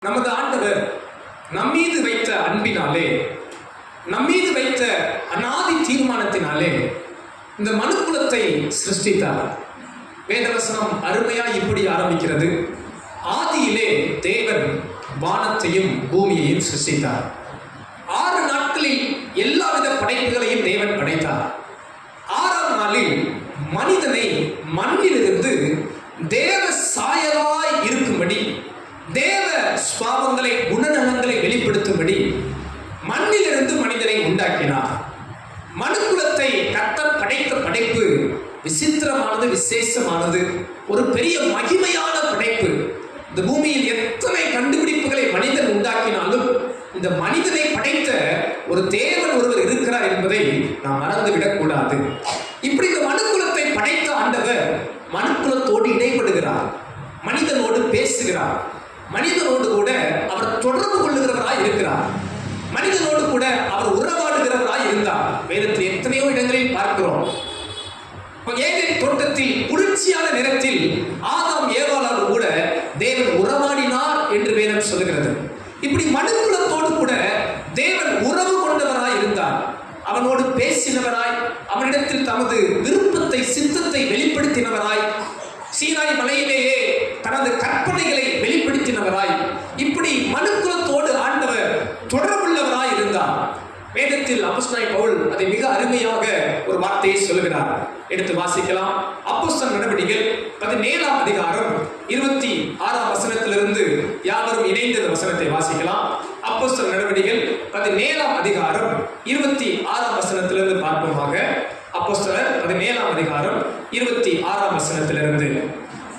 நமது ஆண்டவர் நம்மீது வைத்த அன்பினாலே, நம்மீது வைத்த அநாதி தீர்மானத்தினாலே இந்த மனுக்குலத்தை சிருஷ்டித்தார். வேதவசனம் அருமையாய் இப்படி ஆரம்பிக்கிறது: ஆதியிலே தேவன் வானத்தையும் பூமியையும் சிருஷ்டித்தார். 6 நாட்களில் எல்லாவித படைப்புகளையும் தேவன் படைத்தார். 6ஆம் நாளில் மனிதனை மண்ணிலிருந்து தேவ சாயலாய் இருக்கும்படி, தேவ சுபாவங்களை, குணநலங்களை வெளிப்படுத்தும்படி மண்ணிலிருந்து மனிதனை உண்டாக்கினார். மனுக்குலத்தை கர்த்தர் படைத்த படைப்பு விசித்திரமானது, விசேஷமானது, ஒரு பெரிய மகிமையான படைப்பு. இந்த பூமியில் எத்தனை கண்டுபிடிப்புகளை மனிதன் உண்டாக்கினாலும் இந்த மனிதனை படைத்த ஒரு தேவன் ஒருவர் இருக்கிறார் என்பதை நாம் மறந்துவிடக் கூடாது. இப்படி இந்த மனுக்குலத்தை படைத்த ஆண்டவர் மனுக்குலத்தோடு இடைப்படுகிறார், மனிதனோடு பேசுகிறார், மனிதனோடு கூட அவர் தொடர்பு கொள்ளுகிறவராய் இருக்கிறார், மனிதனோடு கூட அவர் உறவாடுகிறவராய் இருந்தார். வேதத்தில் எத்தனையோ இடங்களில் பார்க்கிறோம். ஏதேன் தோட்டத்தில் குளிர்ச்சியான நேரத்தில் ஆதாம் ஏவாளோடு கூட தேவன் உறவாடினார் என்று வேதம் சொல்லுகிறது. இப்படி மனுக்குலத்தோடு கூட தேவன் உறவு கொண்டவராய் இருந்தார், அவனோடு பேசினவராய், அவனிடத்தில் தமது விருப்பத்தை, சித்தத்தை வெளிப்படுத்தினவராய், சீனாய் மலையிலேயே தனது கற்பனைகளை வெளிப்படுத்தினவராய், இப்படி மனுக்குலத்தோடு ஆண்டவர் தொடர்புள்ளவராய் இருந்தார். வேதத்தில் அப்போஸ்தலனாகிய பவுல் அதை மிக அருமையாக ஒரு வார்த்தையை சொல்லுகிறார். எடுத்து வாசிக்கலாம். அப்போஸ்தலர் நடவடிக்கைகள் 17ஆம் அதிகாரம் 26ஆம் வசனத்திலிருந்து யாவரும் இணைந்த வசனத்தை வாசிக்கலாம். அப்போஸ்தலர் நடவடிக்கைகள் 17ஆம் அதிகாரம் 26ஆம் வசனத்திலிருந்து பார்ப்போமாக. அப்போஸ்தலர் 17ஆம் அதிகாரம் 26ஆம் வசனத்திலிருந்து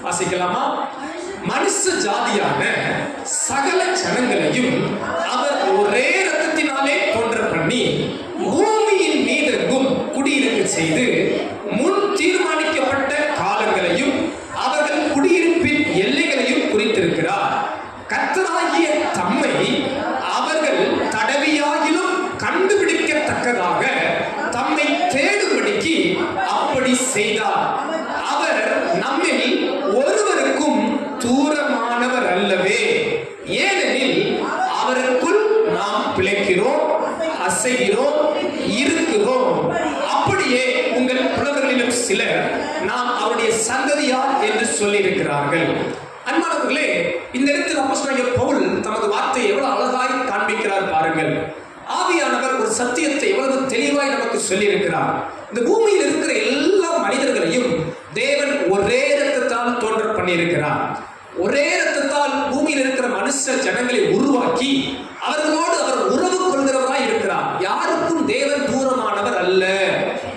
வாசிக்கலாமா? மனுஷ ஜாதியான சகல ஜனங்களையும் அவர் ஒரே இரத்தத்தினாலே தோன்ற பண்ணி பூமியின் மீதெங்கும் குடியிருக்க செய்து முன் தீர்மானிக்கப்பட்ட காலங்களையும் அவர்கள் குடியிருப்பின் எல்லைகளையும் குறித்திருக்கிறார். கர்த்தராகிய தம்மை அவர்கள் தடவியாகிலும் கண்டுபிடிக்கத்தக்கதாக தம்மை தேடும்படிக்கு அப்படி செய்தார். அவர் நம்மில் ஒருவருக்கும் தூரமானவர் அல்லவே, ஏனெனில் அவருக்குள் நாம் பிழைக்கிறோம், அசைகிறோம், இருக்கிறோம். அப்படியே உங்கள் புலவர்களிலும் சிலர் நாம் அவருடைய சந்ததியார் என்று சொல்லியிருக்கிறார்கள். அன்பானவர்களே, இந்த இடத்தில் அப்போஸ்தலனாகிய பவுல் தமது வார்த்தையை எவ்வளவு அழகாய் காண்பிக்கிறார் பாருங்கள். ஆவியானவர் ஒரு சத்தியத்தை எவ்வளவு தெளிவாய் நமக்கு சொல்லியிருக்கிறார். இந்த பூமியில் இருக்கிற எல்லா மனிதர்களையும் தேவன் ஒரே இரத்தத்தால் தோன்ற பண்ணியிருக்கிறார். ஒரே இரத்தத்தால் பூமியில் இருக்கிற மனுஷ ஜனங்களை உருவாக்கி அவர்களோடு அவர் உறவு கொள்கிறவராய் இருக்கிறார். யாருக்கும் தேவன் தூரமானவர் அல்ல.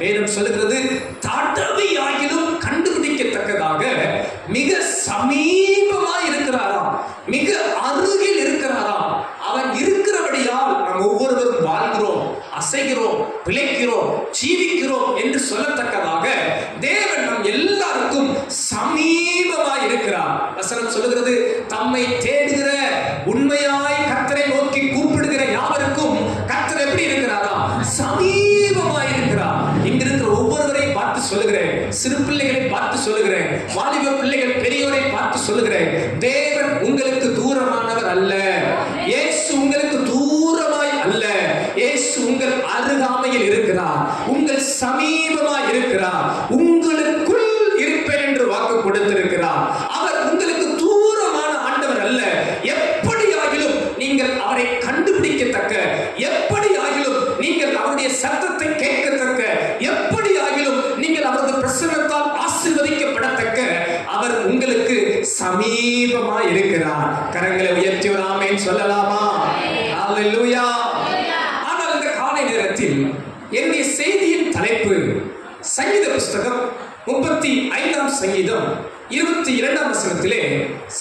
வேதம் சொல்லுகிறது, தடவியாகிலும் கண்டுபிடிக்கத்தக்கதாக மிக சமீபமாய் இருக்கிறாராம், மிக அருகில் இருக்கிறாராம். அவன் இருக்கிறபடியால் நாம் ஒவ்வொருவரும் வாழ்கிறோம், அசைகிறோம், பிழைக்கிறோம், ஜீவிக்கிறோம் என்று சொல்லத்தக்கதாக தேவன் நம் எல்லாருக்கும் சமீபமாய் இருக்கிறார். வசனம் சொல்லுகிறது, தம்மை தேடுகிற, உண்மையாய் கர்த்தரை நோக்கி கூப்பிடுகிற யாவருக்கும் கர்த்தர் எப்படி இருக்கிறாரா? சமீபமாய் இருக்கிறார். இங்கிருக்கிற ஒவ்வொருவரை பார்த்து சொல்லுகிறேன், சிறு பிள்ளைகளை பார்த்து சொல்லுகிறேன், வாலிப பிள்ளைகள் பெரியோரை பார்த்து சொல்லுகிறேன், தேவன் உங்களுக்கு தூரமானவர் அல்ல. இயேசு உங்களுக்கு தூரமாய் அல்ல, இயேசு உங்கள் அருகாமையில் இருக்கிறார், உங்கள் சமீபமாய் இருக்கிறார், உங்களுக்குள் இருப்பேன் என்று வாக்கு கொடுத்திருக்கிறார். அவர் உங்களுக்கு தூரமான ஆண்டவர் அல்ல. எப்படியாகிலும் நீங்கள் அவரை கண்டுபிடிக்கத்தக்க, எப்படியாகிலும் நீங்கள் அவருடைய சத்தத்தை கேட்கத்தக்க, எப்படியாகிலும் நீங்கள் அவரது பிரசன்னத்தால் ஆசீர்வதிக்கப்படத்தக்க அவர் உங்களுக்கு சமீபமாய் இருக்கிறார். கரங்களை உயர்த்தி ஒரு ஆமென் சொல்லலாமா? ஹல்லேலூயா. ஆனால் இந்த காலை நேரத்தில் என்னுடைய செய்தியின் தலைப்பு சங்கீத புஸ்தகம் 35ஆம் சங்கீதம் 22ஆம் வசனத்திலே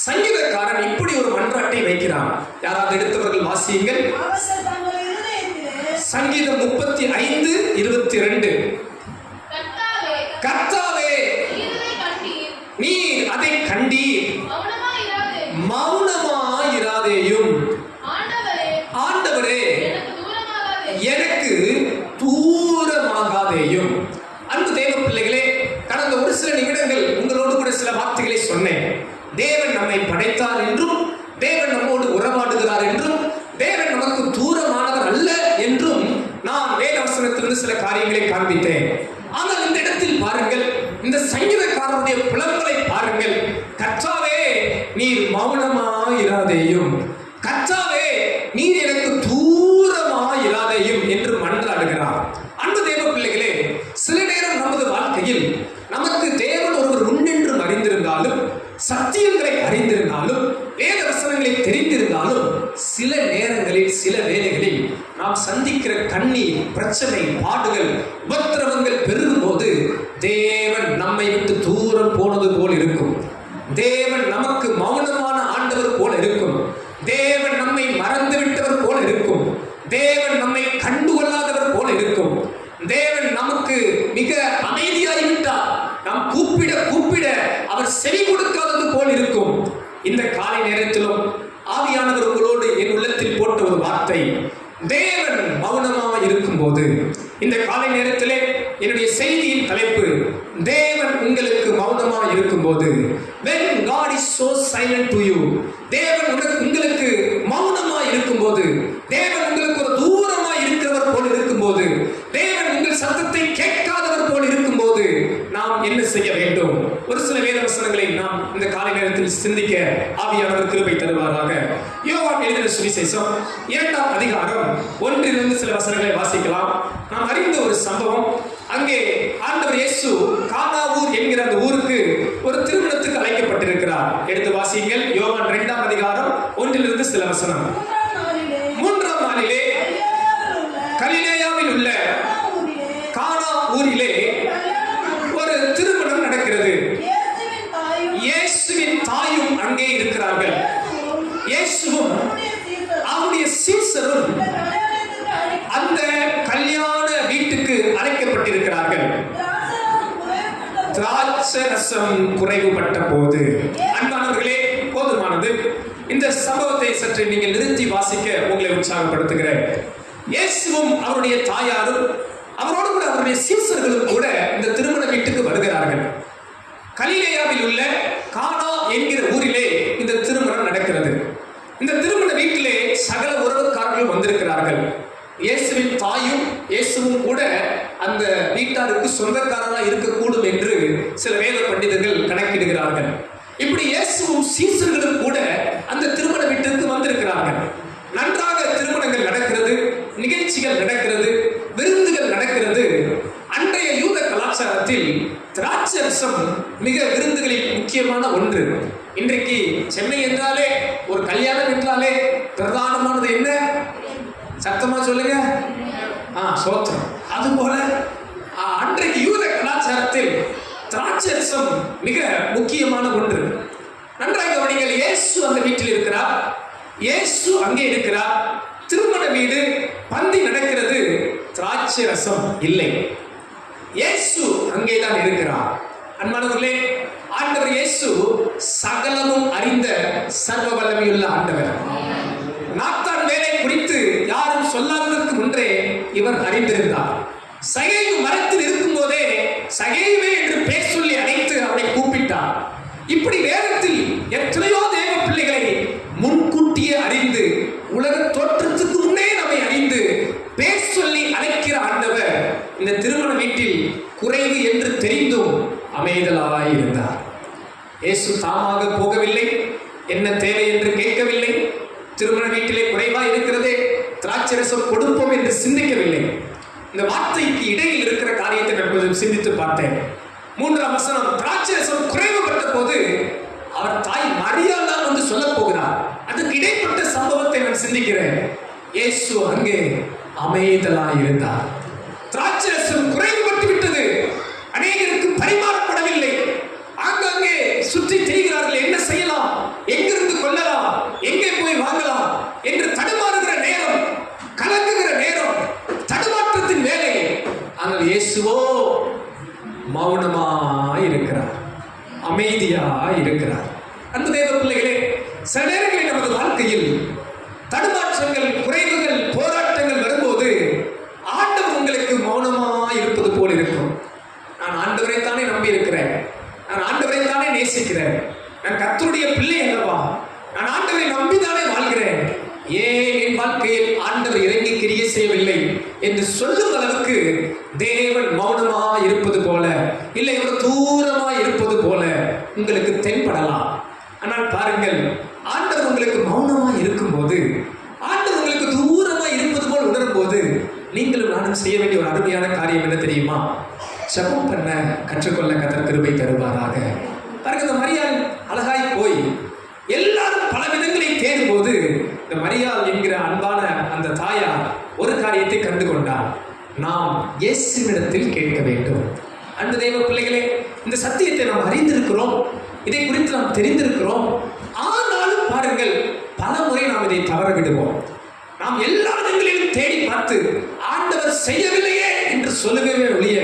சங்கீதக்காரன் இப்படி ஒரு மன்றாட்டை வைக்கிறான். யாராவது எடுத்தவர்கள் வாசியுங்கள். சங்கீதம் 35:22. கர்த்தாவே, நீர் அதை கண்டீர், மௌனமாயிராதேயும். ஆண்டவரே, எனக்கு தூரமாகாதேயும். அன்பு தேவ பிள்ளைகளே, கடந்த ஒரு சில நிமிடங்கள் உங்களோடு கூட சில வார்த்தைகளை சொன்னேன். தேவன் நம்மை படைத்தார் என்றும் தேவன் நம்மோடு உறவாட காரியங்களை காண்பித்தேன். ஆனால் இந்த இடத்தில் பாருங்கள், இந்த சங்கீதக்காரருடைய புலம்பலை பாருங்கள். கர்த்தாவே நீர் மௌனமாயிராதேயும், கர்த்தாவே நீர் எனக்கு தூரமாயிராதேயும் என்று மன்றாடுகிறார். அன்பு தேவ பிள்ளைகளே, சில நேரம் நமது வாழ்க்கையில் நமக்கு தேவன் ஒருவர் உண்டென்றும் அறிந்திருந்தாலும், சத்தியங்களை அறிந்திருந்தாலும், வேத வசனங்களை தெரிந்திருந்தாலும், சில நேரங்களில் சில வேளைகளில் நாம் சந்திக்கிற கண்ணீர், பிரச்சனை, பாடுகள், உபத்திரவங்கள் பெருகும் போது தேவன் நம்மை விட்டு தூரம் போனது போல் இருக்கும். தேவன் நமக்கு மௌனமான ஆண்டவர் போல இருக்கும். தேவன் நம்மை மறந்து விட்டவர் போல இருக்கும். தேவன் நம்மை கண்டுகொள்ளாதவர் போல இருக்கும். தேவன் நமக்கு மிக அமைதியாகிவிட்டார். நாம் கூப்பிட கூப்பிட அவர் செவி கொடுக்காதது போல் இருக்கும். இந்த காலை நேரத்திலும் ஆவியானவர் உங்களோடு என் உள்ளத்தில் போட்ட ஒரு வார்த்தை, தேவன் மௌனமாக இருக்கும் போது. இந்த காலை நேரத்திலே என்னுடைய செய்தியின் தலைப்பு, தேவன் உங்களுக்கு மௌனமாக இருக்கும் போது. When God is so silent to you, தேவன் உங்களுக்கு மௌனமாக இருக்கும் போது, தேவன் உங்களுக்கு ஒரு தூரமாக இருக்கிறவர் போல் இருக்கும் போது, தேவன் உங்கள் சத்தத்தை கேட்காதவர் போல் இருக்கும் போது நாம் என்ன செய்ய வேண்டும்? ஒரு சில வேத வசனங்களை நாம் இந்த காலை நேரத்தில் சிந்திக்க ஆவியானவர் கிருபை தருவாராக. யோவான் எழுதின சுவிசேஷம் 2ஆம் அதிகாரம் 1 சில வசனங்களை வாசிக்கலாம். நாம் அறிந்த ஒரு சம்பவம். அங்கே ஆண்டவர் இயேசு கானாவூர் என்கிற அந்த ஊருக்கு ஒரு திருமணத்துக்கு அழைக்கப்பட்டிருக்கிறார். எடுத்து வாசியுங்கள். யோவான் 2ஆம் அதிகாரம் 1 சில வசனம். 3ஆம் நாளிலே கலிலேயாவில் உள்ள கானா ஊரிலே ஒரு திருமணம் நடக்கிறது. இயேசுவின் தாயும் அங்கே இருக்கிறார்கள். இயேசுவும் அவருடைய சீசரும் அந்த கல்யாண வீட்டுக்கு அழைக்கப்பட்டிருக்கிறார்கள். திராட்சரசம் குறைவுபட்ட போது. அன்பானவர்களே, போதுமானது. இந்த சம்பவத்தை சற்று நீங்கள் நிறுத்தி வாசிக்க உங்களை உற்சாகப்படுத்துகிறேன். இயேசுவும் அவருடைய தாயாரும் அவரோடு கூட அவருடைய சீசர்களும் கூட இந்த திருமண வீட்டுக்கு வருகிறார்கள். கலிலேயாவில் உள்ள கானா என்கிற ஊரிலே இந்த திருமணம் நடக்கிறது. இந்த திருமண வீட்டிலே சகல உறவுக்காரர்கள் வந்திருக்கிறார்கள். இயேசுவின் தாயும் இயேசுவும் கூட அந்த வீட்டாருக்கு சொந்தக்காரராக இருக்கக்கூடும் என்று சில வேத பண்டிதர்கள் கணக்கிடுகிறார்கள். இப்படி இயேசுவும் சீசர்களும் கூட அந்த திருமண வீட்டிற்கு வந்திருக்கிறார்கள். நன்றாக திருமணங்கள் நடக்கிறது, நிகழ்ச்சிகள் நடக்கிறது, விருந்துகள் நடக்கிறது. அன்றைய யூத கலாச்சாரத்தில் திராட்சரசம் மிக விருந்துகளில் முக்கியமான ஒன்று. இன்றைக்கு சென்னை என்றாலே, ஒரு கல்யாணம் என்றாலே பிரதானமானது என்ன? சத்தமா சொல்லுங்க. சோத்திரம். அதுபோல அன்றைக்கு யூத கலாச்சாரத்தில் திராட்சரசம் மிக முக்கியமான ஒன்று. நன்றாக கவனிங்கள். இயேசு அந்த வீட்டில் இருக்கிறார், இயேசு அங்கே இருக்கிறார். திருமண வீடு, பந்தி நடக்கிறது, திராட்சரசம் இல்லை. இயேசு அங்கேதான் இருக்கிறார். அன்பானவர்களே, ஆண்டவர் இயேசு சகலமும் அறிந்த சர்வ வல்லமையுள்ள ஆண்டவர். நாத்தான் வேலை குறித்து யாரும் சொல்லாததற்கு முன்றே இவர் அறிந்திருந்தார். சகேயு மரத்தில் இருக்கும் போதே சகேயுவே என்று பேர் சொல்லி அழைத்து அவரை கூப்பிட்டார். இப்படி வேதத்தில் எத்தனையோ தேவ பிள்ளைகளை முன்கூட்டியே அறிந்து, உலக தோற்றத்துக்கு முன்னே நம்மை அறிந்து பேர் சொல்லி அழைக்கிற ஆண்டவர் இந்த திருமண வீட்டில் குறைவு என்று தெரிந்தும் அமைதலாய் இருந்தார். இயேசு தாமாக போகவில்லை, என்ன தேவை என்று கேட்கவில்லை. திருமண வீட்டிலே குறைவாக இருக்கிறதே, திராட்சரசம் கொடுப்போம் என்று சிந்திக்கவில்லை. இந்த வார்த்தைக்கு இடையில் இருக்கிற காரியத்தை நான் சிந்தித்து பார்த்தேன். 3ஆம் வசனம், திராட்சரசம் குறைவுபட்ட போது அவர் தாய் மரியாள் தான் வந்து சொல்ல போகிறார். அதுக்கு இடைப்பட்ட சம்பவத்தை நான் சிந்திக்கிறேன். இயேசு அங்கே அமைதலாய் இருந்தார். திராட்சரசம் குறைவுபட்டு விட்டது, அநேகருக்கு பரிமாறப்படவில்லை. ஆங்காங்கே சுற்றி திரிகிறார்கள். என்ன செய்யலாம், எங்கிருந்து கொள்ளலாம், எங்கே போய் வாங்கலாம் என்று தடுமாறுகிற நேரம், கலங்குகிற நேரம், தடுமாற்றத்தின் வேலை. ஆனால் இயேசுவோ மௌனமாய் இருக்கிறார், அமைதியாய் இருக்கிறார். அந்த தேவ பிள்ளைகளே, சில நேரங்களில் நமது வாழ்க்கையில் தடுமாற்றங்கள், குறைவுகள், போராட்டங்கள் வரும்போது ஆண்டவர் உங்களுக்கு மௌனமாய் இருப்பது போல் இருக்கும். நான் ஆண்டவரை தானே நம்பி இருக்கிறேன், நான் ஆண்டவரை தானே நேசிக்கிறேன், நான் கர்த்தருடைய பிள்ளை அல்லவா, நான் ஆண்டவரை நம்பிதானே வாழ்கிறேன். ஏன் என் வாழ்க்கையில் ஆண்டவர் இறங்கி கிரியை செய்யவில்லை? என்று சொல்லும் அளவுக்கு தேவன் மௌனமா இருப்பது போல, இல்லை ஒரு தூரமா இருப்பது போல உங்களுக்கு தென்படலாம். ஆனால் பாருங்கள், ஆண்டவர் உங்களுக்கு மௌனமா இருக்கும்போது, ஆண்டவர் உங்களுக்கு தூரமா இருப்பது போல் உணரும் போது, நீங்களும் நானும் செய்ய வேண்டிய ஒரு அருமையான காரியம் என்ன தெரியுமா? ஜெபம் பண்ண கற்றுக்கொள்ள கர்த்தர் கிருபை தருவாராக. பாருங்க, இந்த மரியாள் அழகாய் போய் எல்லாரும் பல விதங்களை தேடும் போது, இந்த மரியாள் என்கிற அன்பான அந்த தாயார் ஒரு காரியத்தை கண்டு கொண்டார். நாம் இயேசுவிடத்தில் கேட்க வேண்டும். அன்பு தேவ பிள்ளைகளே, இந்த சத்தியத்தை நாம் அறிந்திருக்கிறோம், இதை குறித்து நாம் தெரிந்திருக்கிறோம். ஆனாலும் பாருங்கள், பல முறை நாம் இதை தவற விடுவோம். நாம் எல்லா இடங்களிலும் தேடி பார்த்து ஆண்டவர் செய்யவில்லையே என்று சொல்லவே ஒழிய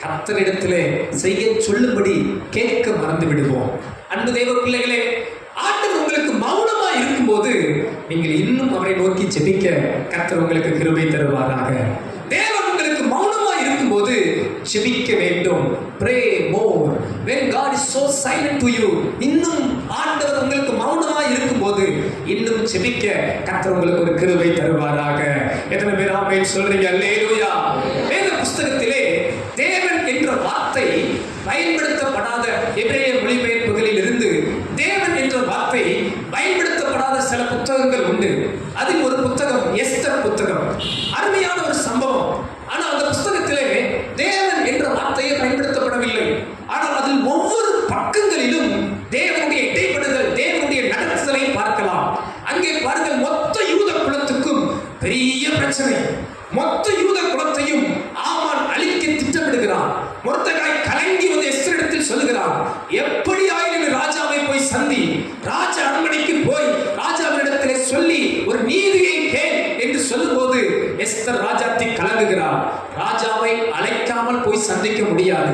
கர்த்தரிடத்திலே செய்ய சொல்லும்படி கேட்க மறந்து விடுவோம். அன்பு தேவ பிள்ளைகளே, ஆண்டவர் உங்களுக்கு மௌனமா இருக்கும்போது நீங்கள் இன்னும் அவரை நோக்கி ஜெபிக்க கர்த்தர் உங்களுக்கு கிருபை தருவாராக. தேவன் உங்களுக்கு மௌனமா இருக்கும்போது ஜெபிக்க வேண்டும். Pray more. When God is so silent to you, இன்னும் ஆண்டவர் உங்களுக்கு மௌனமா இருக்கும்போது இன்னும் ஜெபிக்க கர்த்தர் உங்களுக்கு ஒரு கிருபை தருவாராக. எத்தனை பேர் ஆமென் சொல்றீங்க? அல்லேலூயா. வேத புஸ்தகத்திலே தேவன் என்ற வார்த்தை பயன்படுத்தப்படாத எபிரேய மொழிபெயர்ப்புகளில் இருந்து தேவன் என்ற வார்த்தை பயன்படுத்தப்படாத சில புத்தகங்கள் உண்டு. அதில் ஒரு புத்தகம் எஸ்தர் புத்தகம். அருமையான ஒரு சம்பவம். ஆனால் அந்த புஸ்தகத்திலே தேவன் என்ற வார்த்தையை பயன்படுத்தப்படவில்லை. ஆனால் அதில் ஒவ்வொரு பக்கங்களிலும் தேவனுடைய இடைப்படுதல், தேவனுடைய நடத்துதலை பார்க்கலாம். அங்கே பாருங்கள், மொத்த யூத குலத்துக்கும் பெரிய பிரச்சனை. மொத்த யூத குலத்தையும் ஆமான் அழிக்க திட்டமிடுகிறான். மொர்தெகாய் கலங்கி வந்து எஸ்தரிடத்தில் சொல்லுகிறான், எப்படி ஆயினும் ராஜாவை போய் சந்தி, ராஜ அரண்மனைக்கு போய் ராஜாவினிடத்திலே சொல்லி ஒரு நீதியை கேள் என்று சொல்லும்போது எஸ்தர் ராஜாத்தி கலங்குகிறார். ராஜாவை அழைக்காமல் போய் சந்திக்க முடியாது,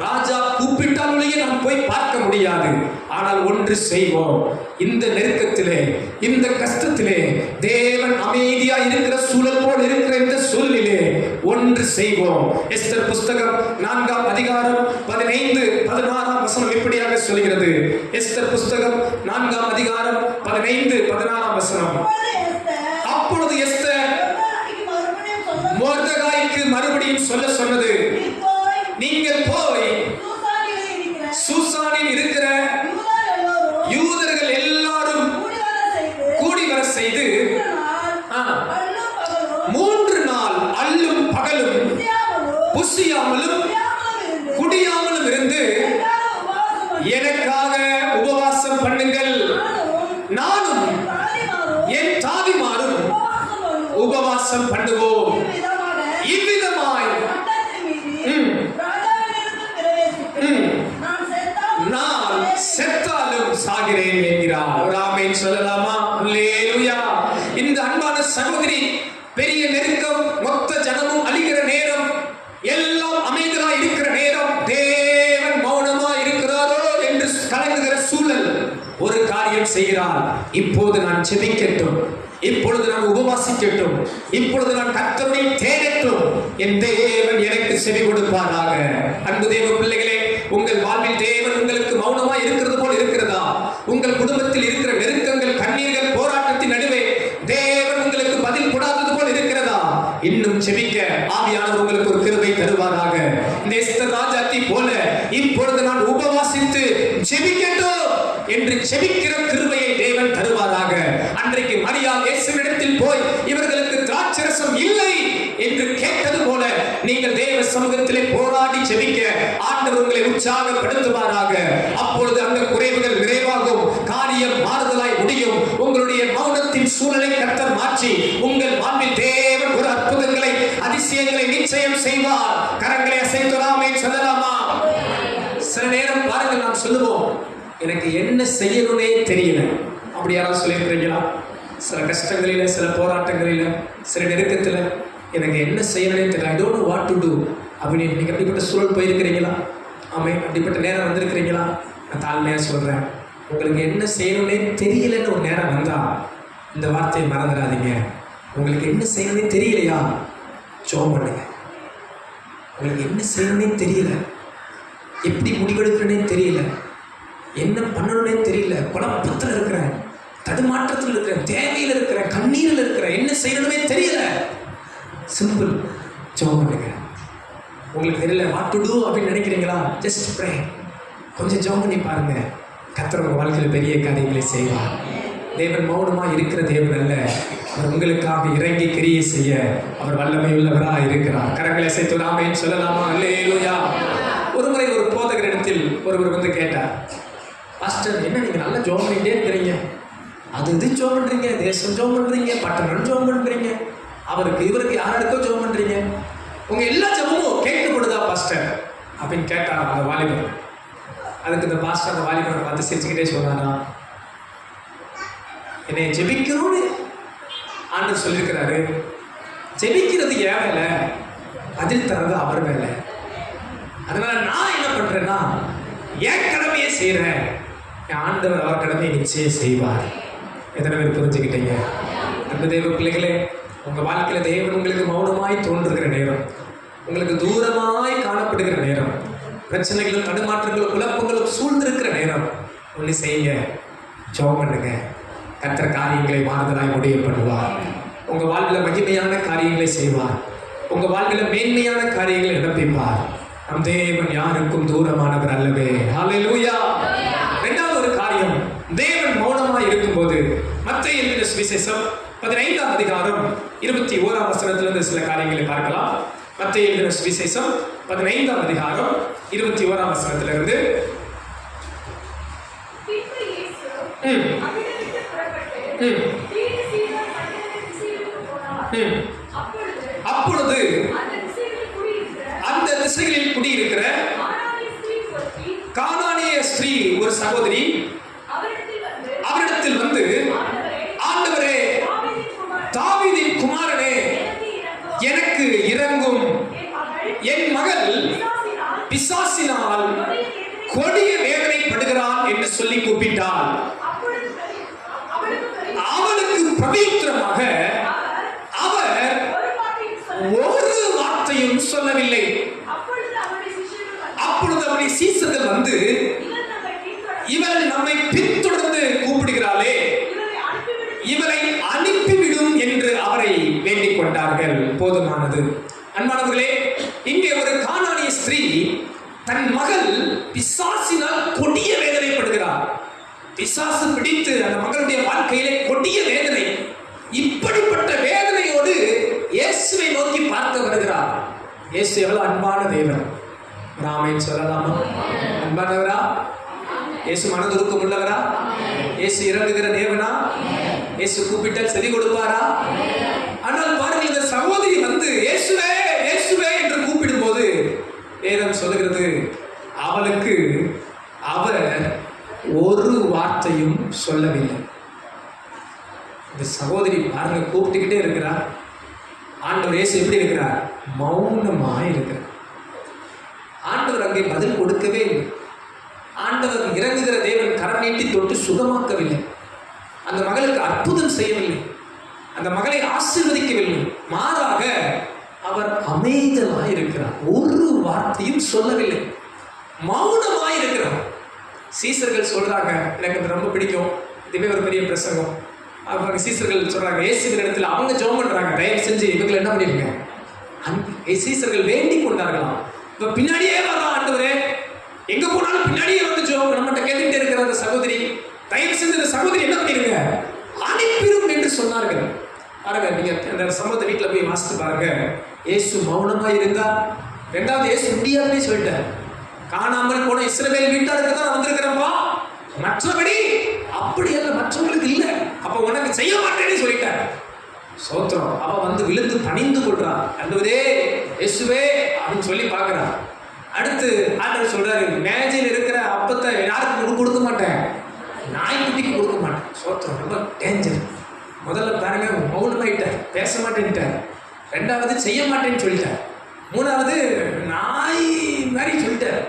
ராஜா கூப்பிட்டாலேயே நாம் போய் பார்க்க முடியாது. ஆனால் ஒன்று செய்வோம், இந்த நெருக்கத்திலே, இந்த கஷ்டத்திலே, தேவன் அமைதியா இருக்கிற சூழல் போல் இருக்கிற இந்த சூழலிலே ஒன்று செய்வோம். எஸ்தர் புஸ்தகம் 4ஆம் அதிகாரம் 15-16 வசனம் இப்படியாக சொல்கிறது. எஸ்தர் புஸ்தகம் 4ஆம் அதிகாரம் 15-16 வசனம். அப்பொழுது எஸ்தர் மொர்தெகாய்க்கு மறுபடியும் சொல்ல சொன்னது, நீங்கள் போய் சூசானில் இருக்கிற யூதர்கள் எல்லாரும் கூடி வர செய்து 3 நாள் அல்லும் பகலும் புசியாமலும் குடியாமலும் இருந்து எனக்காக உபவாசம் பண்ணுங்கள், நானும் என் தாதிமாரும் உபவாசம் பண்ணுவோம். இவ்விதமாய் நான் செத்தாலும் சாகிறேன் என்கிறார். ஒரு ஆமென் சொல்லலாமா? அல்லேலூயா. இந்த அன்பான சகோதரி, பெரிய நெருக்கம், மொத்த ஜனமும் அழிகிற நேரம், எல்லாம் அமைதியா இருக்கிற நேரம், தேவன் மௌனமா இருக்கிறாரோ என்று கலங்குகிற சூழல், ஒரு காரியம் செய்கிறார். இப்போது நான் ஜெபிக்கட்டும், இப்பொழுது நான் உபவாசிக்கட்டும், இப்பொழுது நான் கர்த்தரை தேடட்டும், என் தேவன் எனக்கு செவி கொடுப்பாராக. அன்பு தேவ பிள்ளைகளே, உங்கள் வாழ்வில் தேவன் உங்களுக்கு மௌனமா இருக்கிறது போல் இருக்கிறதா? உங்கள் குடும்பத்தில் இருக்கிற நெருக்கங்கள், கண்ணீர்கள், போராட்டத்தின் நடுவே தேவன் உங்களுக்கு பதில் கொடாதது போல் இருக்கிறதா? இன்னும் செபிக்க ஆவியானவர் உங்களுக்கு ஒரு கிருபை தருவாராக. இந்த எஸ்தர் ராஜாத்தி போல இப்பொழுது நான் உபவாசித்து ஜெபிக்கட்டும் என்று ஜெபிக்கிற கிருபையை தேவன் தருவாராக. அன்றைக்கு மரியாள் இயேசுவிடத்தில் போய் இவர்களுக்கு திராட்சரசம் இல்லை என்று கேட்டது போல நீங்கள் தேவ சமூகத்திலே போராடி ஜெபிக்க ஆண்டவர் உங்களை உற்சாகப்படுத்துவாராக. அப்பொழுது அந்த குறைவுகள் நிறைவாகும், காரியம் மாறுதலாய் முடியும். உங்களுடைய மௌனத்தின் சூழலை கர்த்தர் மாற்றி உங்கள் வாழ்வில் தேவன் ஒரு அற்புதங்களை, அதிசயங்களை நிச்சயம் செய்வார். கரங்களை அசைத்து ஆமென் சொல்லலாமா? சில நேரம் பாருங்கள், நாம் சொல்லுவோம், எனக்கு என்ன செய்யணும்னே தெரியல. அப்படி யாராவது சொல்லியிருக்கிறீங்களா? சில கஷ்டங்களில, சில போராட்டங்களில, சில நெருக்கத்தில் எனக்கு என்ன செய்யணும்னே தெரியல, I don't know what to to அப்படின்னு நீங்கள் அப்படிப்பட்ட சூழல் போயிருக்கிறீங்களா? ஆமாம், அப்படிப்பட்ட நேரம் வந்திருக்கிறீங்களா? நான் தாழ்மையாக சொல்கிறேன், உங்களுக்கு என்ன செய்யணும்னே தெரியலன்னு ஒரு நேரம் வந்தால் இந்த வார்த்தையை மறந்துடாதீங்க. உங்களுக்கு என்ன செய்யணும்னே தெரியலையா? ஜெபம் பண்ணுங்க. உங்களுக்கு என்ன செய்யணும்னே தெரியல, எப்படி முடிவெடுக்கிறேனே தெரியல, என்ன பண்ணணும்னே தெரியல, குழப்பத்தில் இருக்கிறேன், தடுமாற்றத்தில் இருக்கிறேன், தேவையில் இருக்கிறேன், கண்ணீரில் இருக்கிறேன், என்ன செய்யணுமே தெரியல. சிம்பிள், ஜெபம் பண்ணுங்க. உங்களுக்கு தெரியல வாட் டு டூ அப்படின்னு நினைக்கிறீங்களா? Just pray. கொஞ்சம் ஜெபம் பண்ணி பாருங்க. கர்த்தர் உங்கள் வாழ்க்கையில் பெரிய காரியங்களை செய்வார். தேவன் மௌனமாக இருக்கிற தேவன் அல்ல, அவர் உங்களுக்காக இறங்கி கிரியை செய்ய அவர் வல்லமை உள்ளவராக இருக்கிறார். கரங்களை சேர்த்து ஆமென் சொல்லலாமா? அல்லேலூயா. ஒரு முறை ஒரு போதகரிடத்தில் ஒருவர் வந்து கேட்டார், பாஸ்டர் என்ன நீங்கள் நல்லா ஜெபம் பண்ணிட்டே இருக்கிறீங்க, அது இது ஜெபம் பண்ணுறீங்க, தேசம் ஜெபம் பண்ணுறீங்க, பட்டணம் ஜெபம் பண்ணுறீங்க, அவருக்கு இவருக்கு யாருக்கோ ஜெபம் பண்ணுறீங்க, உங்கள் எல்லா ஜெபமும் கேட்கப்படுதா பாஸ்டர் அப்படின்னு கேட்டார் அந்த வாலிபர். அதுக்கு இந்த பாஸ்டர் அந்த வாலிபரை பார்த்து சிரிச்சுக்கிட்டே சொன்னாரா, என்னை ஜெபிக்கணும்னு ஆண்டவர் சொல்லியிருக்கிறாரு, ஜெபிக்கிறது ஏன் வேலை, பதில் தரது அவர் வேலை. அதனால நான் என்ன பண்றேன்னா என் கடமையை செய்யறேன், என் ஆண்டவர் அவர் கடமையை நிச்சயம் செய்வார். எத்தனை பேர் புரிஞ்சுக்கிட்டீங்க? அந்த தேவ பிள்ளைகளே, உங்க வாழ்க்கையில தேவன் உங்களுக்கு மௌனமாய் தோன்றுகிற நேரம், உங்களுக்கு தூரமாய் காணப்படுகிற நேரம், பிரச்சனைகளும் தடுமாற்றங்களும் குழப்பங்களும் சூழ்ந்திருக்கிற நேரம், ஒன்று செய்யுங்க, ஜெபம் பண்ணுங்க. கர்த்தர் காரியங்களை மாறுதலாய் முடிய பண்ணுவார். உங்க வாழ்வில் மகிமையான காரியங்களை செய்வார். உங்க வாழ்வில் மேன்மையான காரியங்களை நடப்பிப்பார். நம் தேவன் யாருக்கும் தூரமானவர் அல்லவே. ஹல்லேலூயா. இரண்டாவது ஒரு காரியம், தேவன் மௌனமாய் இருக்கும்போது மத்தேயு எழுதின சுவிசேஷம் 15ஆம் அதிகாரம் 21ஆம் வசனத்திலிருந்து சில காரியங்களை பார்க்கலாம். மத்தேயு எழுதின சுவிசேஷம் 15ஆம் அதிகாரம் 21ஆம் வசனத்திலிருந்து அப்பொழுது அந்த திசைகளில் குடியிருக்கிற கானானிய ஸ்திரீ ஒரு சகோதரி அவரிடத்தில் வந்து, ஆண்டவரே, தாவீதின் குமாரனே, எனக்கு இரங்கும், என் மகள் பிசாசினால் கொடிய வேதனைப்படுகிறாள் என்று சொல்லி கூப்பிட்டாள். அவளுக்கு பிரதியுத்தரமாக அவர் ஒரு வார்த்தையும் சொல்லவில்லை. அப்பொழுது அவருடைய சீசர்கள் வந்து, இவள் நம்மை பின்தொடர்ந்து கூப்பிடுகிறாளே, இவரை அனுப்பிவிடும் என்று அவரை வேண்டிக் கொண்டார்கள். போதுமானது. அன்பானவர்களே, இங்கே ஒரு கானானிய ஸ்திரீ தன் மகள் பிசாசினால் கொடிய வேதனைப்படுகிறார். பிசாசு பிடித்து அந்த மகளுடைய வாழ்க்கையிலே கொடிய வேதனை. இப்படிப்பட்ட வேதனையோடு இயேசுவை நோக்கி பார்க்க வருகிறார். இயேசு எவ்வளவு அன்பான தேவன், ஆமென் சொல்லலாமா? அன்பானவரா? இயேசு மனதுருக்கம் உள்ளவரா? இயேசு இறங்குகிற தேவனா? இயேசு கூப்பிட்டால் செவி கொடுப்பாரா? ஆனால் பாருங்கள், இந்த சகோதரி வந்து இயேசுவே இயேசுவே என்று கூப்பிடும் போது வேதம் சொல்லுகிறது, அவளுக்கு அவர் ஒரு வார்த்தையும் சொல்லவில்லை. இந்த சகோதரி பாருங்க, கூப்பிட்டுக்கிட்டே இருக்கிறார். ஆண்டவர் இயேசு எப்படி இருக்கிறார்? மௌனமாய் இருக்கிறார். ஆண்டவர் அங்கே பதில் கொடுக்கவே இல்லை. ஆண்டவர் இறங்குகிற தேவன் கரம் நீட்டி தொட்டு சுகமாக்கவில்லை. அந்த மகளுக்கு அற்புதம் செய்யவில்லை. அந்த மகளை ஆசீர்வதிக்கவில்லை. மாறாக அவர் அமைதலாய் இருக்கிறார். ஒரு வார்த்தையும் சொல்லவில்லை, மௌனமாய் இருக்கிறார். சீசர்கள் சொல்றாங்க, எனக்கு அது ரொம்ப பிடிக்கும், இதுவே ஒரு பெரிய பிரசங்கம். அவங்க சீசர்கள் சொல்றாங்க, இயேசுவின் இடத்துல அவங்க ஜெபம் பண்றாங்க, தயவு செஞ்சு இவங்களை என்ன பண்ணிருங்க. சீசர்கள் வேண்டிக் கொண்டார்களாம், இப்ப பின்னாடியே வரலாம் ஆண்டவரே, எங்க போனாலும் பின்னாடியே வந்து ஜெபம் நம்மகிட்ட கேட்டுட்டே இருக்கிற அந்த சகோதரி, தயவு செஞ்சு அந்த சகோதரி என்ன பண்ணிருங்க, அனுப்பிடும் என்று சொன்னார்கள். பாருங்க, நீங்க அந்த சம்பவத்தை வீட்டில் போய் வாசித்து பாருங்க. இயேசு மௌனமா இருந்தா. ரெண்டாவது, இயேசு முடியாதுன்னே சொல்லிட்டார். காணாமல் போன இஸ்ரவேல் வீட்டாருக்கு தான் வந்திருக்கிறப்பா, மற்றபடி அப்படி அல்ல, மற்றவங்களுக்கு இல்லை. அப்ப உனக்கு செய்ய மாட்டேன்னு சொல்லிட்டார். சோத்திரம். அவ வந்து விழுந்து பணிந்து கொள்றான், ஆண்டவரே இயேசுவே அப்படின்னு சொல்லி பார்க்கிறான். அடுத்து ஆண்டவர் சொல்றாரு, மேஜையில் இருக்கிற அப்பத்தை யாருக்கு கொடுக்க மாட்டேன், நாய்க்குட்டிக்கு கொடுக்க மாட்டேன். சோத்திரம். ரொம்ப டேஞ்சர். முதல்ல பாருங்க, மௌனமாயிட்டார், பேச மாட்டேன்ட்டார். ரெண்டாவது செய்ய மாட்டேன்னு சொல்லிட்டார். மூணாவது நாய் மாதிரி சொல்லிட்டார்.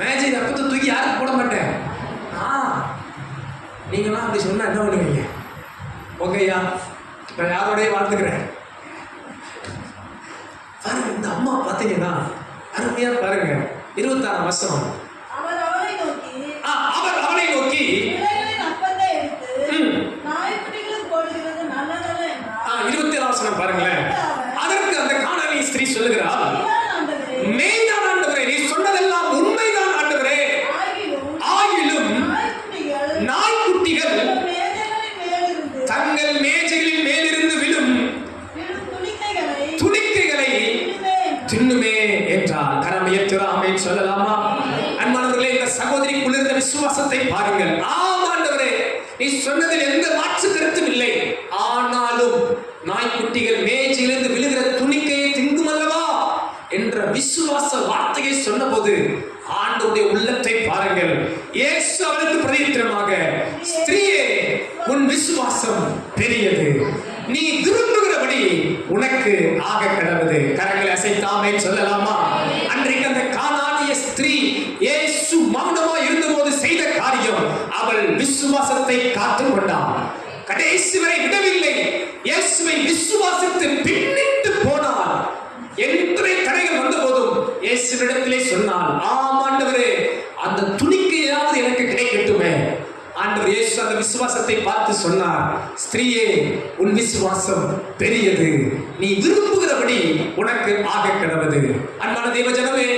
மேஜையில் அப்பத்தை தூக்கி யாருக்கு போட மாட்டேன். நீங்களாம் அப்படி சொன்னா என்ன பண்ணுவீங்க? ஓகேயா, நான் யாரோடய வாழ்ந்துக்கிறேன். பாருங்க, இந்த அம்மா பார்த்தீங்கன்னா அருமையா பாருங்க, 26ஆம் வசனம். அவர் அவளை நோக்கி 27ஆம் வசனம் பாருங்களேன். அதற்கு அந்த சொல்லுகிறார், மெய்தான் ஆண்டவரே, நீ சொன்னதெல்லாம் உண்மைதான் ஆண்டவரே. ஆகிலும் நாய்க்குட்டிகள் தங்கள் மேஜைகளின் மேலிருந்து விழும் துணிக்கைகளை தின்னுமே என்றார். கரமையற்றாமை சொல்லலாமா? அன்பானவர்களே, இந்த சகோதரி குளிர்ந்த விசுவாசத்தை பாருங்கள். ஆண்டவரே, நீ சொன்னதில் எந்த மாற்று கருத்தும் இல்லை. ஆனாலும் நாய்க்குட்டிகள் மேஜையிலிருந்து விழுகிற துணிக்கையை திங்கும் அல்லவா என்ற விசுவாச வார்த்தையை சொன்னபோது ஆண்டவருடைய உள்ளத்தை பாருங்கள். இயேசு அவளுக்கு பிரதித்திரமாக, ஸ்திரீயே, உன் விசுவாசம் பெரியது, நீ விரும்புகிறபடி உனக்கு ஆக கடவுது. கரங்களை அசைத்தாமே சொல்லலாமா? அன்றைக்கு அந்த கானானிய ஸ்திரீ இயேசு மௌனமா இருந்தபோது செய்த காரியம், அவள் விசுவாசத்தை காத்துக் கொண்டாள். கடைசி வரை விடவில்லை. இயேசுவை விசுவாசித்து பின்னிட்டு போனாள். எத்தனை தடைகள் வந்த போதும் இயேசுவிடத்திலே சொன்னாள், ஆண்டவரே, அந்த துணிக்கையாவது எனக்கு கிடைக்கட்டுமே. ஆண்டவர் இயேசு அந்த விசுவாசத்தை பார்த்து சொன்னார், ஸ்திரீயே, உன் விசுவாசம் பெரியது, நீ விரும்புகிறபடி உனக்கு ஆக கடவுது. அன்பான தேவ ஜனமே,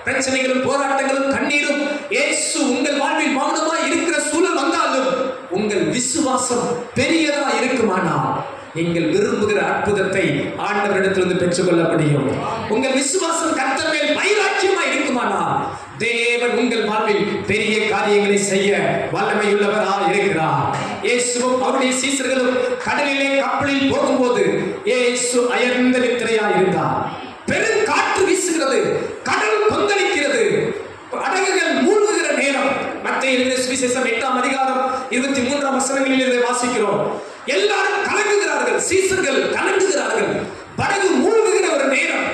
பிரச்சனைகளும் போராட்டங்களும் கண்ணீரும் இயேசு உங்கள் வாழ்வில் மௌனமாய் இருக்கிற சூழல் வந்தாலும் உங்கள் விசுவாசம் பெரியதா இருக்குமானால் நீங்கள் விரும்புகிற அற்புதத்தை ஆண்டவரிடத்திலிருந்து பெற்றுக்கொள்ள முடியும். உங்கள் விசுவாசம் கர்த்தர் மேல் வைராக்கியமா இருக்குமானால் தேவன் உங்கள் வாழ்வில் பெரிய காரியங்களை செய்ய வல்லமையுள்ளவராக இருக்கிறார். இயேசுவும் அவருடைய சீசர்களும் கடலிலே கப்பலில் போகும்போது இயேசு அயர்ந்த நித்திரையா இருந்தார். பெரும் காற்று வீசுகிறது, கடல் கொந்தளிக்கிறது, படகுகள் மூழ்குகிற நேரம். மத்தேயு எழுதின சுவிசேஷம் 8ஆம் அதிகாரம் 23ஆம் வசனங்களில் இதை வாசிக்கிறோம். எல்லாரும் கலங்குகிறார்கள், சீசர்கள் கலங்குகிறார்கள், படகு மூழ்குகிற ஒரு நேரம்.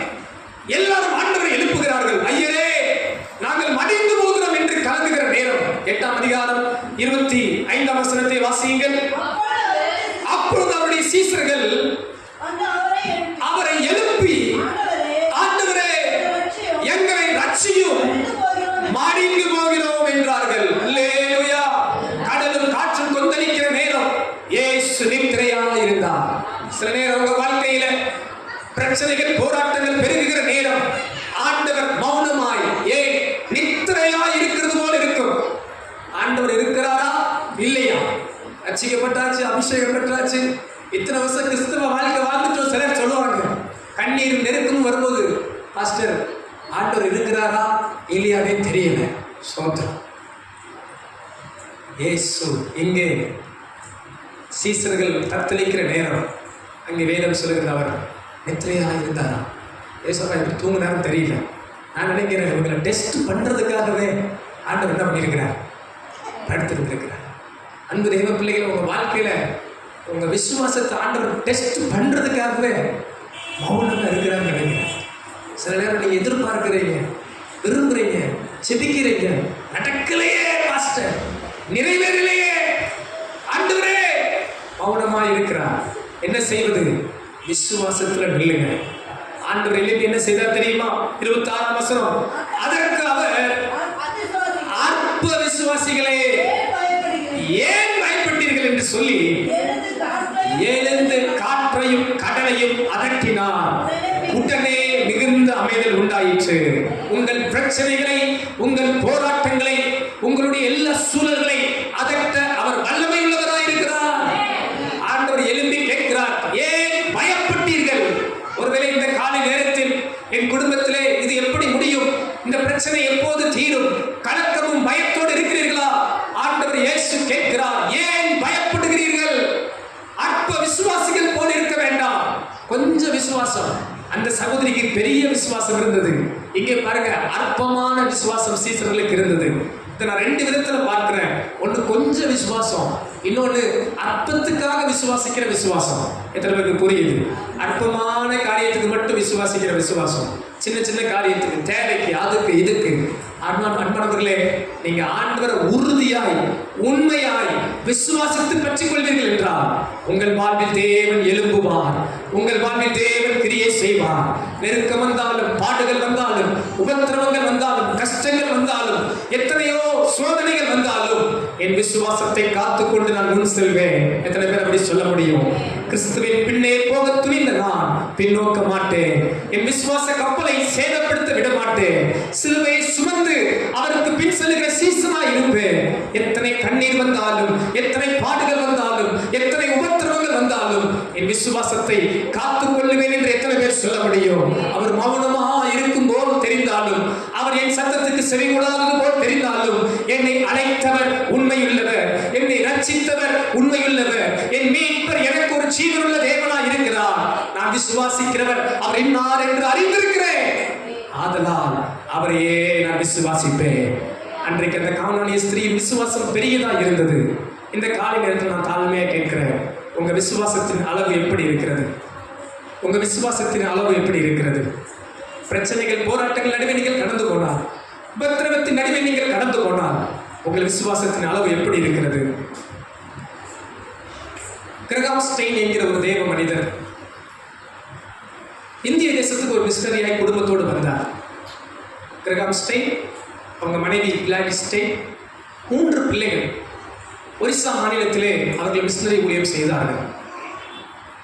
எல்லாரும் ஆண்டவரை எழுப்புகிறார்கள், ஐயரே, நாங்கள் மடிந்து போகிறோம் என்று கலங்குகிற நேரம். 8ஆம் அதிகாரம் 25ஆம் வசனத்தை வாசியுங்கள். அப்பொழுது அவருடைய சீசர்கள் அவரை எழுப்பி, ஆண்டவரே, எங்களை ரட்சியும், மடிந்து போகிறோம் என்றார்கள். அல்லேலூயா. கடலும் காற்றும் கொந்தளிக்கிற நேரம் இயேசு நித்திரையாக இருந்தார். சில நேரம் உங்க வாழ்க்கையில பிரச்சனைகள் போராட்டங்கள் பெருகுகிற நேரம் ஆண்டவர் மௌனமாய், ஏன் நித்திரையாய் இருக்கிறது போல இருக்கும். ஆண்டவர் இருக்கிறாரா இல்லையா? ரட்சிக்கப்பட்டாச்சு, அபிஷேகம் பெற்றாச்சு, இத்தனை வருஷம் கிறிஸ்தவ வாழ்க்கை வாழ்ந்துட்டோம். சிலர் சொல்லுவாங்க, கண்ணீர் நெருக்கம் வரும்போது, பாஸ்டர், ஆண்டவர் இருக்கிறாரா இல்லையாவே தெரியல. சோத்திரம். இயேசு இங்கே சீசர்கள் தத்தளிக்கிற நேரம் அங்கே வேதம் சொல்லுகிறது, அவர் நித்திரையாக இருந்தாரா? ஏசப்பா எப்படி தூங்கினாரும் தெரியல. நான் நினைக்கிறேன், உங்களை டெஸ்ட் பண்றதுக்காகவே ஆண்டவர் என்ன பண்ணியிருக்கிறார், படுத்திருந்திருக்கிறார். அன்பு தெய்வ பிள்ளைகள், உங்க வாழ்க்கையில உங்க விசுவாசத்தை ஆண்டவர் டெஸ்ட் பண்றதுக்காகவே மௌனமா இருக்கிறான்னு நினைக்கிறேன். சில நேரம் நீங்க எதிர்பார்க்கிறீங்க, விரும்புறீங்க, செபிக்கிறீங்க, நடக்கலையே பாஸ்டர், நிறைவேறலையே, ஆண்டவரே, மௌனமா இருக்கிறார். என்ன செய்வது? விசுவாசத்துல நில்லுங்க. ஆண்டவர் எழுப்பி என்ன செய்தார் தெரியுமா? 26ஆம் வசனம், அதற்கு அவர், அற்ப விசுவாசிகளே, ஏன் பயப்பட்டீர்கள் என்று சொல்லி எழுந்து காற்றையும் கடலையும் அதட்டினார். உடனே மிகுந்த அமைதல் உண்டாயிற்று. உங்கள் பிரச்சனைகளை, உங்கள் போராட்டங்களை, உங்களுடைய எல்லா சூழல்களை அதட்ட அவர் வல்லமை உள்ளவராய் இருக்கிறார். ஆண்டவர் எழும்பி கேட்கிறார், ஏன் பயப்பட்டீர்கள்? ஒருவேளை இந்த காலை நேரத்தில் என் குடும்பத்திலே இது எப்படி முடியும், இந்த பிரச்சனை எப்போது தீரும், கலக்கமும் பயத்தோடு இருக்கிறீர்களா? ஆண்டவர் இயேசு கேட்கிறார், ஏன் பயப்படுகிறீர்கள்? அற்ப விசுவாசிகள் போல இருக்க வேண்டாம், கொஞ்சம் விசுவாசம். அந்த சகோதரிக்கு பெரிய விசுவாசம் இருந்தது. இங்கே பாருங்க, அற்பமான விசுவாசம் சீசர்களுக்கு இருந்தது. இதை நான் ரெண்டு விதத்துல பார்க்கிறேன். ஒன்று கொஞ்சம் விசுவாசம், இன்னொன்று அற்பத்துக்காக விசுவாசிக்கிற விசுவாசம். எத்தனை பேருக்கு புரியுது? அற்பமான காரியத்துக்கு மட்டும் விசுவாசிக்கிற விசுவாசம், சின்ன சின்ன காரியத்துக்கு, தேவைக்கு, அதுக்கு இதுக்கு. அன்பானவர்களே, நீங்க ஆண்டவரை உறுதியாய் உண்மையாய் விசுவாசித்து பெற்றுக் கொள்வீர்கள் என்றால் உங்கள் வாழ்வில் தேவன் எழும்புவார், உங்கள் வாழ்வில் தேவன் கிரியை செய்வார். நெருக்கம் வந்தாலும், பாடுகள் வந்தாலும், உபத்திரவங்கள் வந்தாலும், கஷ்டங்கள் வந்தாலும், எத்தனையோ சோதனைகள் வந்தாலும் என் விசுவாசத்தை காத்துக்கொண்டு நான் முன் செல்வேன். எத்தனை பேர் அப்படி சொல்ல முடியும்? கிறிஸ்துவின் பின்னே போக துணிந்த நான் பின்னோக்க மாட்டேன். என் விசுவாச கப்பலை சேதப்படுத்த விட மாட்டேன். சிலுவையை சுமந்து அவருக்கு பின் செல்கிற சீசனா இருப்பேன். எத்தனை கண்ணீர் வந்தாலும், எத்தனை பாடுகள் வந்தாலும், எத்தனை உபத்திரவங்கள் வந்தாலும் என் விசுவாசத்தை காத்துக் கொள்ளுவேன் என்று எத்தனை பேர் சொல்ல முடியும்? அவர் மௌனமா இருக்கும் போது தெரிந்தாலும், அவர் என் சத்தத்துக்கு செவிகொடாதது போல் தெரிந்தாலும், என்னை அழைத்தவர் உண்மையுள்ளவர், என்னை ரட்சித்தவர் உண்மையுள்ளவர், என் மீட்பர் எனக்கு ஒரு ஜீவனுள்ள தேவனாய் இருக்கிறார். நான் விசுவாசிக்கிறவர் அவர் இன்னார் என்று அறிந்திருக்கிறேன். ஆதலால் அவரையே நான் விசுவாசிப்பேன். அன்றைக்கு அந்த கானானிய ஸ்திரீயின் விசுவாசம் பெரியதா இருந்தது. இந்த காலை நேரத்தில் நான் தாழ்மையா கேட்கிறேன், உங்க விசுவாசத்தின் அளவு எப்படி இருக்கிறது? உங்க விசுவாசத்தின் அளவு எப்படி இருக்கிறது? பிரச்சனைகள், போராட்டங்கள் நடுவே நீங்கள் கடந்து போனால், உபத்திரவத்தின் நடுவே நீங்கள் கடந்து போனால் உங்கள் விசுவாசத்தின் அளவு எப்படி இருக்கிறது? கிரகாம் ஸ்டெயின் என்கிற ஒரு தேவ மனிதர் இந்திய தேசத்துக்கு ஒரு மிஷனரியாய் குடும்பத்தோடு வந்தார். கிரகாம் ஸ்டெயின், அவங்க மனைவி கிளாடிஸ் ஸ்டெயின், 3 பிள்ளைகள். ஒரிசா மாநிலத்திலே அவர்கள் மிஷனரி ஊழியம் செய்தார்கள்.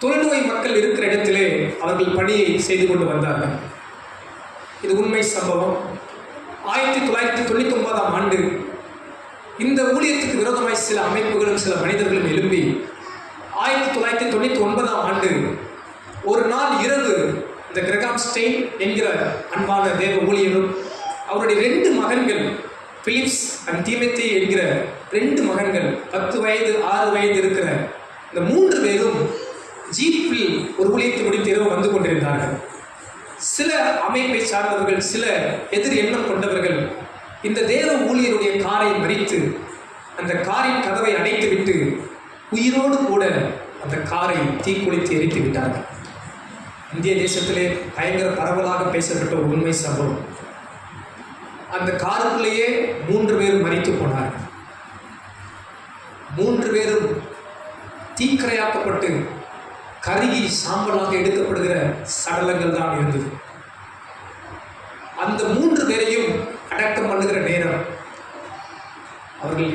தொழுநோய் மக்கள் இருக்கிற இடத்திலே அவர்கள் பணியை செய்து கொண்டு வந்தார்கள். இது உண்மை சம்பவம். 1999ஆம் ஆண்டு இந்த ஊழியத்துக்கு விரோதமாய் சில அமைப்புகளும் சில மனிதர்களும் எழும்பி 1999ஆம் ஆண்டு ஒரு நாள் இரவு இந்த கிரகாம் ஸ்டெயின் என்கிற அன்பான தேவ ஊழியரும் அவருடைய 2 மகன்கள் பிலிப்ஸ் அண்ட் தீமோத்தே என்கிற 2 மகன்கள் 10 வயது 6 வயது இருக்கிற இந்த 3 பேரும் ஜீப்பில் ஒரு ஊழியத்தை முடித்து இரவு வந்து கொண்டிருந்தார்கள். சில அமைப்பை சார்ந்தவர்கள், சில எதிர் எண்ணம் கொண்டவர்கள் இந்த தேவ ஊழியருடைய காரை மறித்து அந்த காரின் கதவை அடைத்துவிட்டு உயிரோடு கூட அந்த காரை தீக்குளித்து எரித்து விட்டார்கள். இந்திய தேசத்திலே பயங்கர பரவலாக பேசப்பட்ட ஒரு உண்மை சம்பவம். அந்த காருக்குள்ளேயே 3 பேரும் மரித்து போனார்கள். 3 பேரும் தீக்கிரையாக்கப்பட்டு கருகி சாம்பலாக எடுக்கப்படுகிற சடலங்கள் தான் இருந்தது. அந்த 3 பேரையும் அடக்கம் பண்ணுகிற நேரம், அவர்கள்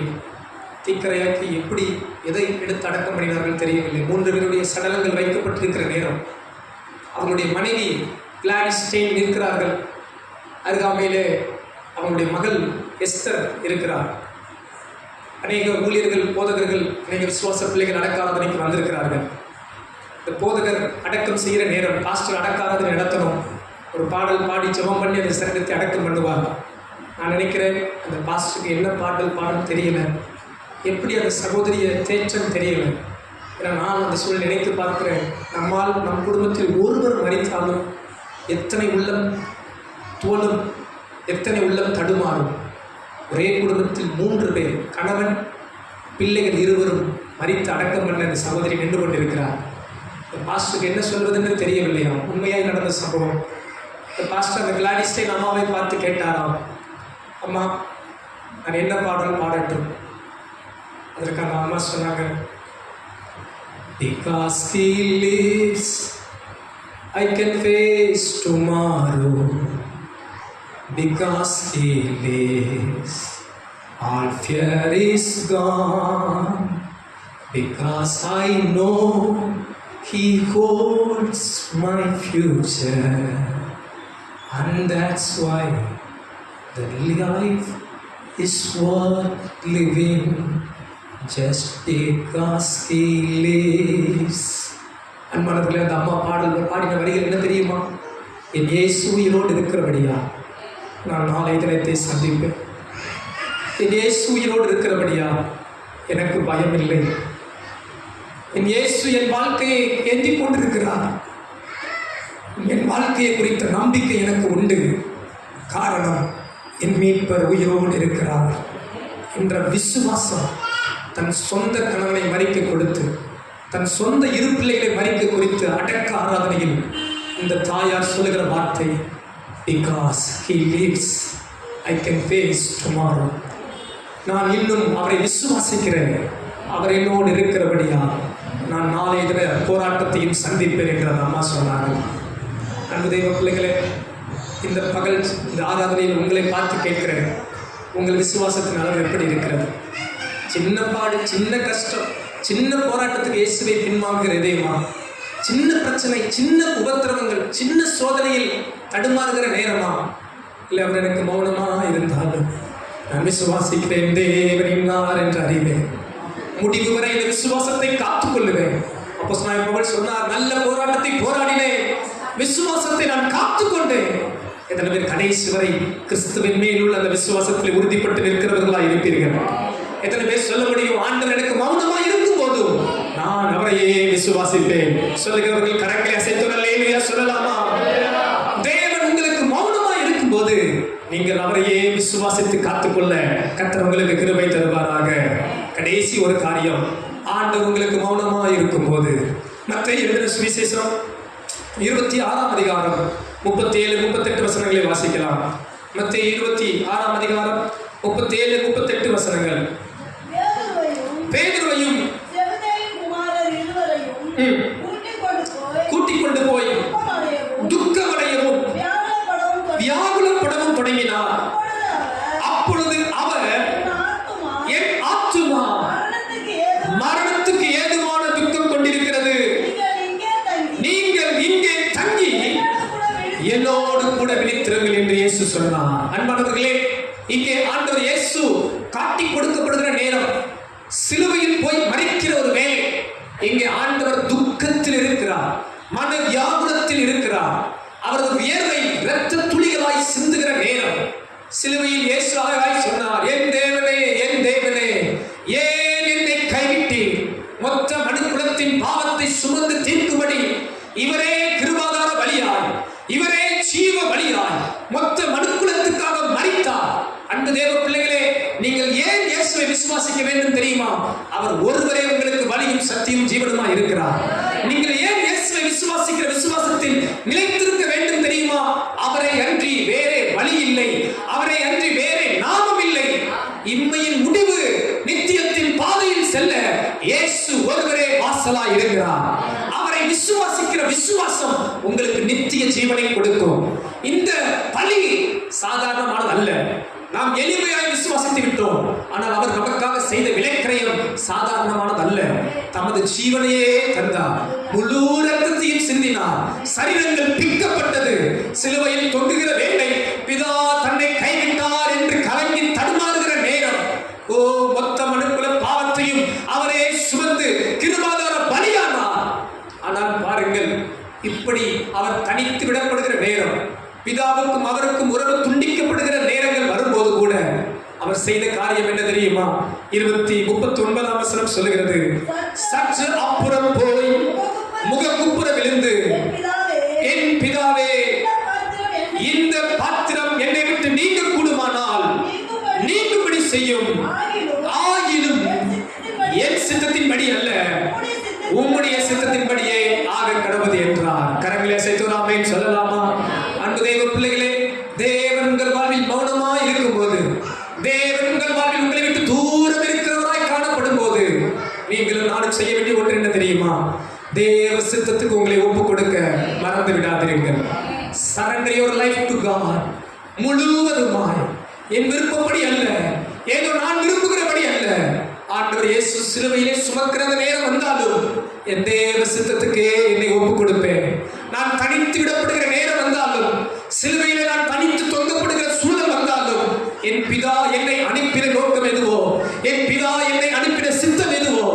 தீக்கிரையாக்கி எப்படி எதை எடுத்து அடக்கம் பண்ணினார்கள் தெரியவில்லை. 3 பேருடைய சடலங்கள் வைக்கப்பட்டிருக்கிற நேரம் அவர்களுடைய மனைவி கிளாடிஸ் ஸ்டெயின் இருக்கிறார்கள். அருகாமையிலே அவங்களுடைய மகள் எஸ்தர் இருக்கிறார். அநேக ஊழியர்கள், போதகர்கள், அநேக விசுவாச பிள்ளைகள் அடக்காராதனைக்கு வந்திருக்கிறார்கள். இந்த போதகர் அடக்கம் செய்கிற நேரம், பாஸ்டர் அடக்காராதனை நடத்தணும், ஒரு பாடல் பாடி ஜெபம் பண்ணி அந்த சரீரத்தை அடக்கம் பண்ணுவார். நான் நினைக்கிறேன் அந்த பாஸ்டருக்கு என்ன பாடல் பாடல் தெரியல, எப்படி அந்த சகோதரிய தேற்றம் தெரியல. ஏன்னா நான் அந்த சூழல் நினைத்து பார்க்கிறேன். நம்மால் நம் குடும்பத்தில் ஒருவர் மரித்தாலும் எத்தனை உள்ளம் தோலும், எத்தனை உள்ளம் தடுமாறும். ஒரே குடும்பத்தில் 3 பேர், கணவன் பிள்ளைகள் இருவரும் மரித்து அடக்கம் பண்ண அந்த சகோதரி நின்று கொண்டிருக்கிறார். இந்த பாஸ்டருக்கு என்ன சொல்வதுன்னு தெரியவில்லையா. உண்மையாக நடந்த சம்பவம். இந்த பாஸ்டர் அந்த கிளாடிஸ் ஸ்டெயின் அம்மாவை பார்த்து கேட்டாராம், அம்மா நான் என்ன பாடல் பாடட்டும்? அதற்கு அந்த அம்மா சொன்னாங்க, because he lives I can face tomorrow, because he lives all fear is gone, because I know he holds my future, and that's why the life is worth living, just because he lives. அன்பானவர்களே, அந்த அம்மா பாடின வரிகள் என்ன தெரியுமா? என் இயேசு உயிரோடு இருக்கிறபடியா நான் நாளை தினத்தை சந்திப்பேன். என் இயேசு உயிரோடு இருக்கிறபடியா எனக்கு பயம் இல்லை. என் இயேசு என் வாழ்க்கையை ஏந்தி கொண்டிருக்கிறார். என் வாழ்க்கையை குறித்த நம்பிக்கை எனக்கு உண்டு. காரணம், என் மீட்பர் உயிரோடு இருக்கிறார் என்ற விசுவாசம். தன் சொந்த கணவனை மறிக்க கொடுத்து, தன் சொந்த 2 பிள்ளைகளை மறிக்க குறித்து அடக்க ஆராதனையில் இந்த தாயார் சொல்லுகிற வார்த்தை, because he lives I can face tomorrow. நான் இன்னும் அவரை விசுவாசிக்கிறேன், அவர் என்னோடு இருக்கிறபடியா நான் நாளை தின போராட்டத்தையும் சந்திப்பேன் என்று அந்த அம்மா சொன்னார்கள். அன்பு தெய்வ பிள்ளைகளே, இந்த பகல் இந்த ஆராதனையில் உங்களை பார்த்து கேட்கிறேன், உங்கள் விசுவாசத்தின் அளவு எப்படி இருக்கிறது? சின்ன பாடு, சின்ன கஷ்டம், சின்ன போராட்டத்துக்கு இயேசுவை பின்வாங்குகிற இதயமா? சின்ன பிரச்சனை, சின்ன உபத்திரவங்கள், சின்ன சோதனையில் தடுமாறுகிற நேரமா? இல்லை அவர் எனக்கு மௌனமா இருந்தாலும் நான் விசுவாசிக்கிறேன், தேவன் இன்னார் என்று அறிவேன், முடிவு வரை இந்த விசுவாசத்தை காத்துக்கொள்ளுவேன். அப்போஸ்தலனாகிய பவுல் சொன்னார், நல்ல போராட்டத்தை போராடினேன், விசுவாசத்தை நான் காத்துக்கொண்டேன். எத்தனை பேர் கடைசி வரை கிறிஸ்துவின் மேல் உள்ள அந்த விசுவாசத்தில் உறுதிப்பட்டு நிற்கிறவர்களாக இருப்பீர்கள்? எத்தனை பேர் சொல்ல முடியும், ஆண்டவர் எனக்கு மௌனமா இருக்கும் போதும் நான் அவரையே விசுவாசிப்பேன்? சொல்லுகிறவர்கள் கரங்களை அசைத்து அல்லேலூயா சொல்லலாமா? தேவன் உங்களுக்கு மௌனமா இருக்கும் போது நீங்கள் அவரையே விசுவாசித்து காத்துக்கொள்ள கர்த்தர் உங்களுக்கு கிருபை தருவாராக. கடைசி ஒரு காரியம், ஆண்டவர் உங்களுக்கு மௌனமா இருக்கும் போது, மத்தேயு எழுதின சுவிசேஷம் 26ஆம் அதிகாரம் 37-38 வசனங்களை வாசிக்கலாம். மத்தேயு 26ஆம் அதிகாரம் 37-38 வசனங்கள். பேதுருவையும் கூட்டிக் கொண்டு போய் துக்கமடையவும் வியாகுலப்படவும் தொடங்கினார். அப்பொழுது அவர், என் ஆத்துமா மரணத்துக்கு ஏதுவான துக்கம் கொண்டிருக்கிறது, நீங்கள் இங்கே தங்கி என்னோடு கூட விழித்திருங்கள் என்று இயேசு சொன்னார். அன்பானவர்களே, இங்கே ஆண்டவர் இயேசு காட்டி கொடுக்கப்படுகிற நேரம், சிலுவையில் போய் மரிக்கிற ஒரு வேலை. இங்கே ஆண்டவர் துக்கத்தில் இருக்கிறார், மன வியாகுலத்தில் இருக்கிறார். அவரது வியர்வை இரத்த துளிகளாய் சிந்துகிற நேரம். சிலுவையில் இயேசு அழகாய் சொன்னார், என் தேவனே, என் தேவனே, ஏன் என்னை கைவிட்டீர்? மொத்த மனுக்குலத்தின் பாவத்தை சுமந்து தீர்க்கும்படி இவரே கிருபாதார பலியாய், இவரே ஜீவ பலியாய் மொத்த மனுக்குலத்துக்காக மரித்தார். அன்பு தேவ பிள்ளைகளே, நீங்கள் ஏன் இயேசுவை விசுவாசிக்க வேண்டும் தெரியுமா? அவர் ஒருவரே உங்களுக்கு வழியும் சத்தியும் ஜீவனுமா இருக்கிறார். நீங்கள் ஏன் இயேசுவை விசுவாசிக்கிற விசுவாசத்தில் நிலைத்திருக்க வேண்டும் தெரியுமா? அவரை அன்றி வேறே வழி இல்லை, அவரை அன்றி வேறே நாமம் இல்லை. இம்மையின் முடிவு நித்தியத்தின் பாதையில் செல்ல இயேசு ஒருவரே வாசலாய் இருக்கிறார். அவரை விசுவாசிக்கிற விசுவாசம் உங்களுக்கு நித்திய ஜீவனை கொடுக்கும். இந்த பலி சாதாரணமானது அல்ல. நாம் எளிமையாய் விசுவாசித்து விட்டோம், ஆனால் அவர் நமக்காக செய்த விலைக்கிரயம் சாதாரணமானது அல்ல. தமது ஜீவனையே தந்தார், முழு ரத்தத்தையும் சிந்தினார், சரீரங்கள் பிக்கப்பட்டது. சிலுவையில் தொங்குகிற வேளை பிதா தன்னை கைவிட்டார் என்று கலங்கி தடுமாறுகிற நேரம், ஓ மொத்த மனுக்குல பாவத்தையும் அவரே சுமந்து கிருபாதார பலியானார். ஆனால் பாருங்கள், இப்படி அவர் தனித்து விடப்படுகிற நேரம், பிதாவுக்கும் அவருக்கும் உறவு துண்டிக்கப்படுகிற நேரங்கள் வரும்போது கூட அவர் செய்த காரியம் என்ன தெரியுமா? 39ஆம் வசனம் சொல்லுகிறது, சற்று அப்புறம் போய் முகக்குப்புற விழுந்து, என் பிதாவே, இந்த பாத்திரம் என்னை விட்டு நீங்க கூடுமானால் நீங்கும்படி செய்யும், ஆகிலும் என் சித்தத்தின்படி அல்ல, உம்முடைய சித்தத்தின்படியே ஆக கடவுது என்றார். கரங்களை அசைத்து ஆமென் சொல்லலாமா? அன்பு தெய்வ பிள்ளைகளே, தேவன் உங்கள் வாழ்வில் மௌனமாய் இருக்கும் போது, தேவன் உங்கள் வாழ்வில் உங்களை விட்டு தூரம் இருக்கிறவராய் காணப்படும் போது, நீங்களும் நானும் செய்ய வேண்டிய ஒன்று என்ன தெரியுமா? தேவ சித்தத்துக்கு உங்களை ஒப்பு கொடுக்க மறந்து விடாதீர்கள். Surrender your life to God. முழுவதுமாய், என் விருப்பப்படி அல்ல, ஏதோ நான் விரும்புகிறபடி அல்ல. ஆண்டவர் இயேசு சிலுவையிலே சுமக்கிற நேரம் வந்தாலும் என் தேவ சித்தத்துக்கே என்னை ஒப்பு கொடுப்பேன். நான் தனித்து விடப்படுகிற நேரம் வந்தாலும், சிலுவையிலே நான் தனித்து தொங்கப்படுகிற சூழல் வந்தாலும், என் பிதா என்னை அனுப்பின நோக்கம் எதுவோ, என் பிதா என்னை அனுப்பின சித்தம் எதுவோ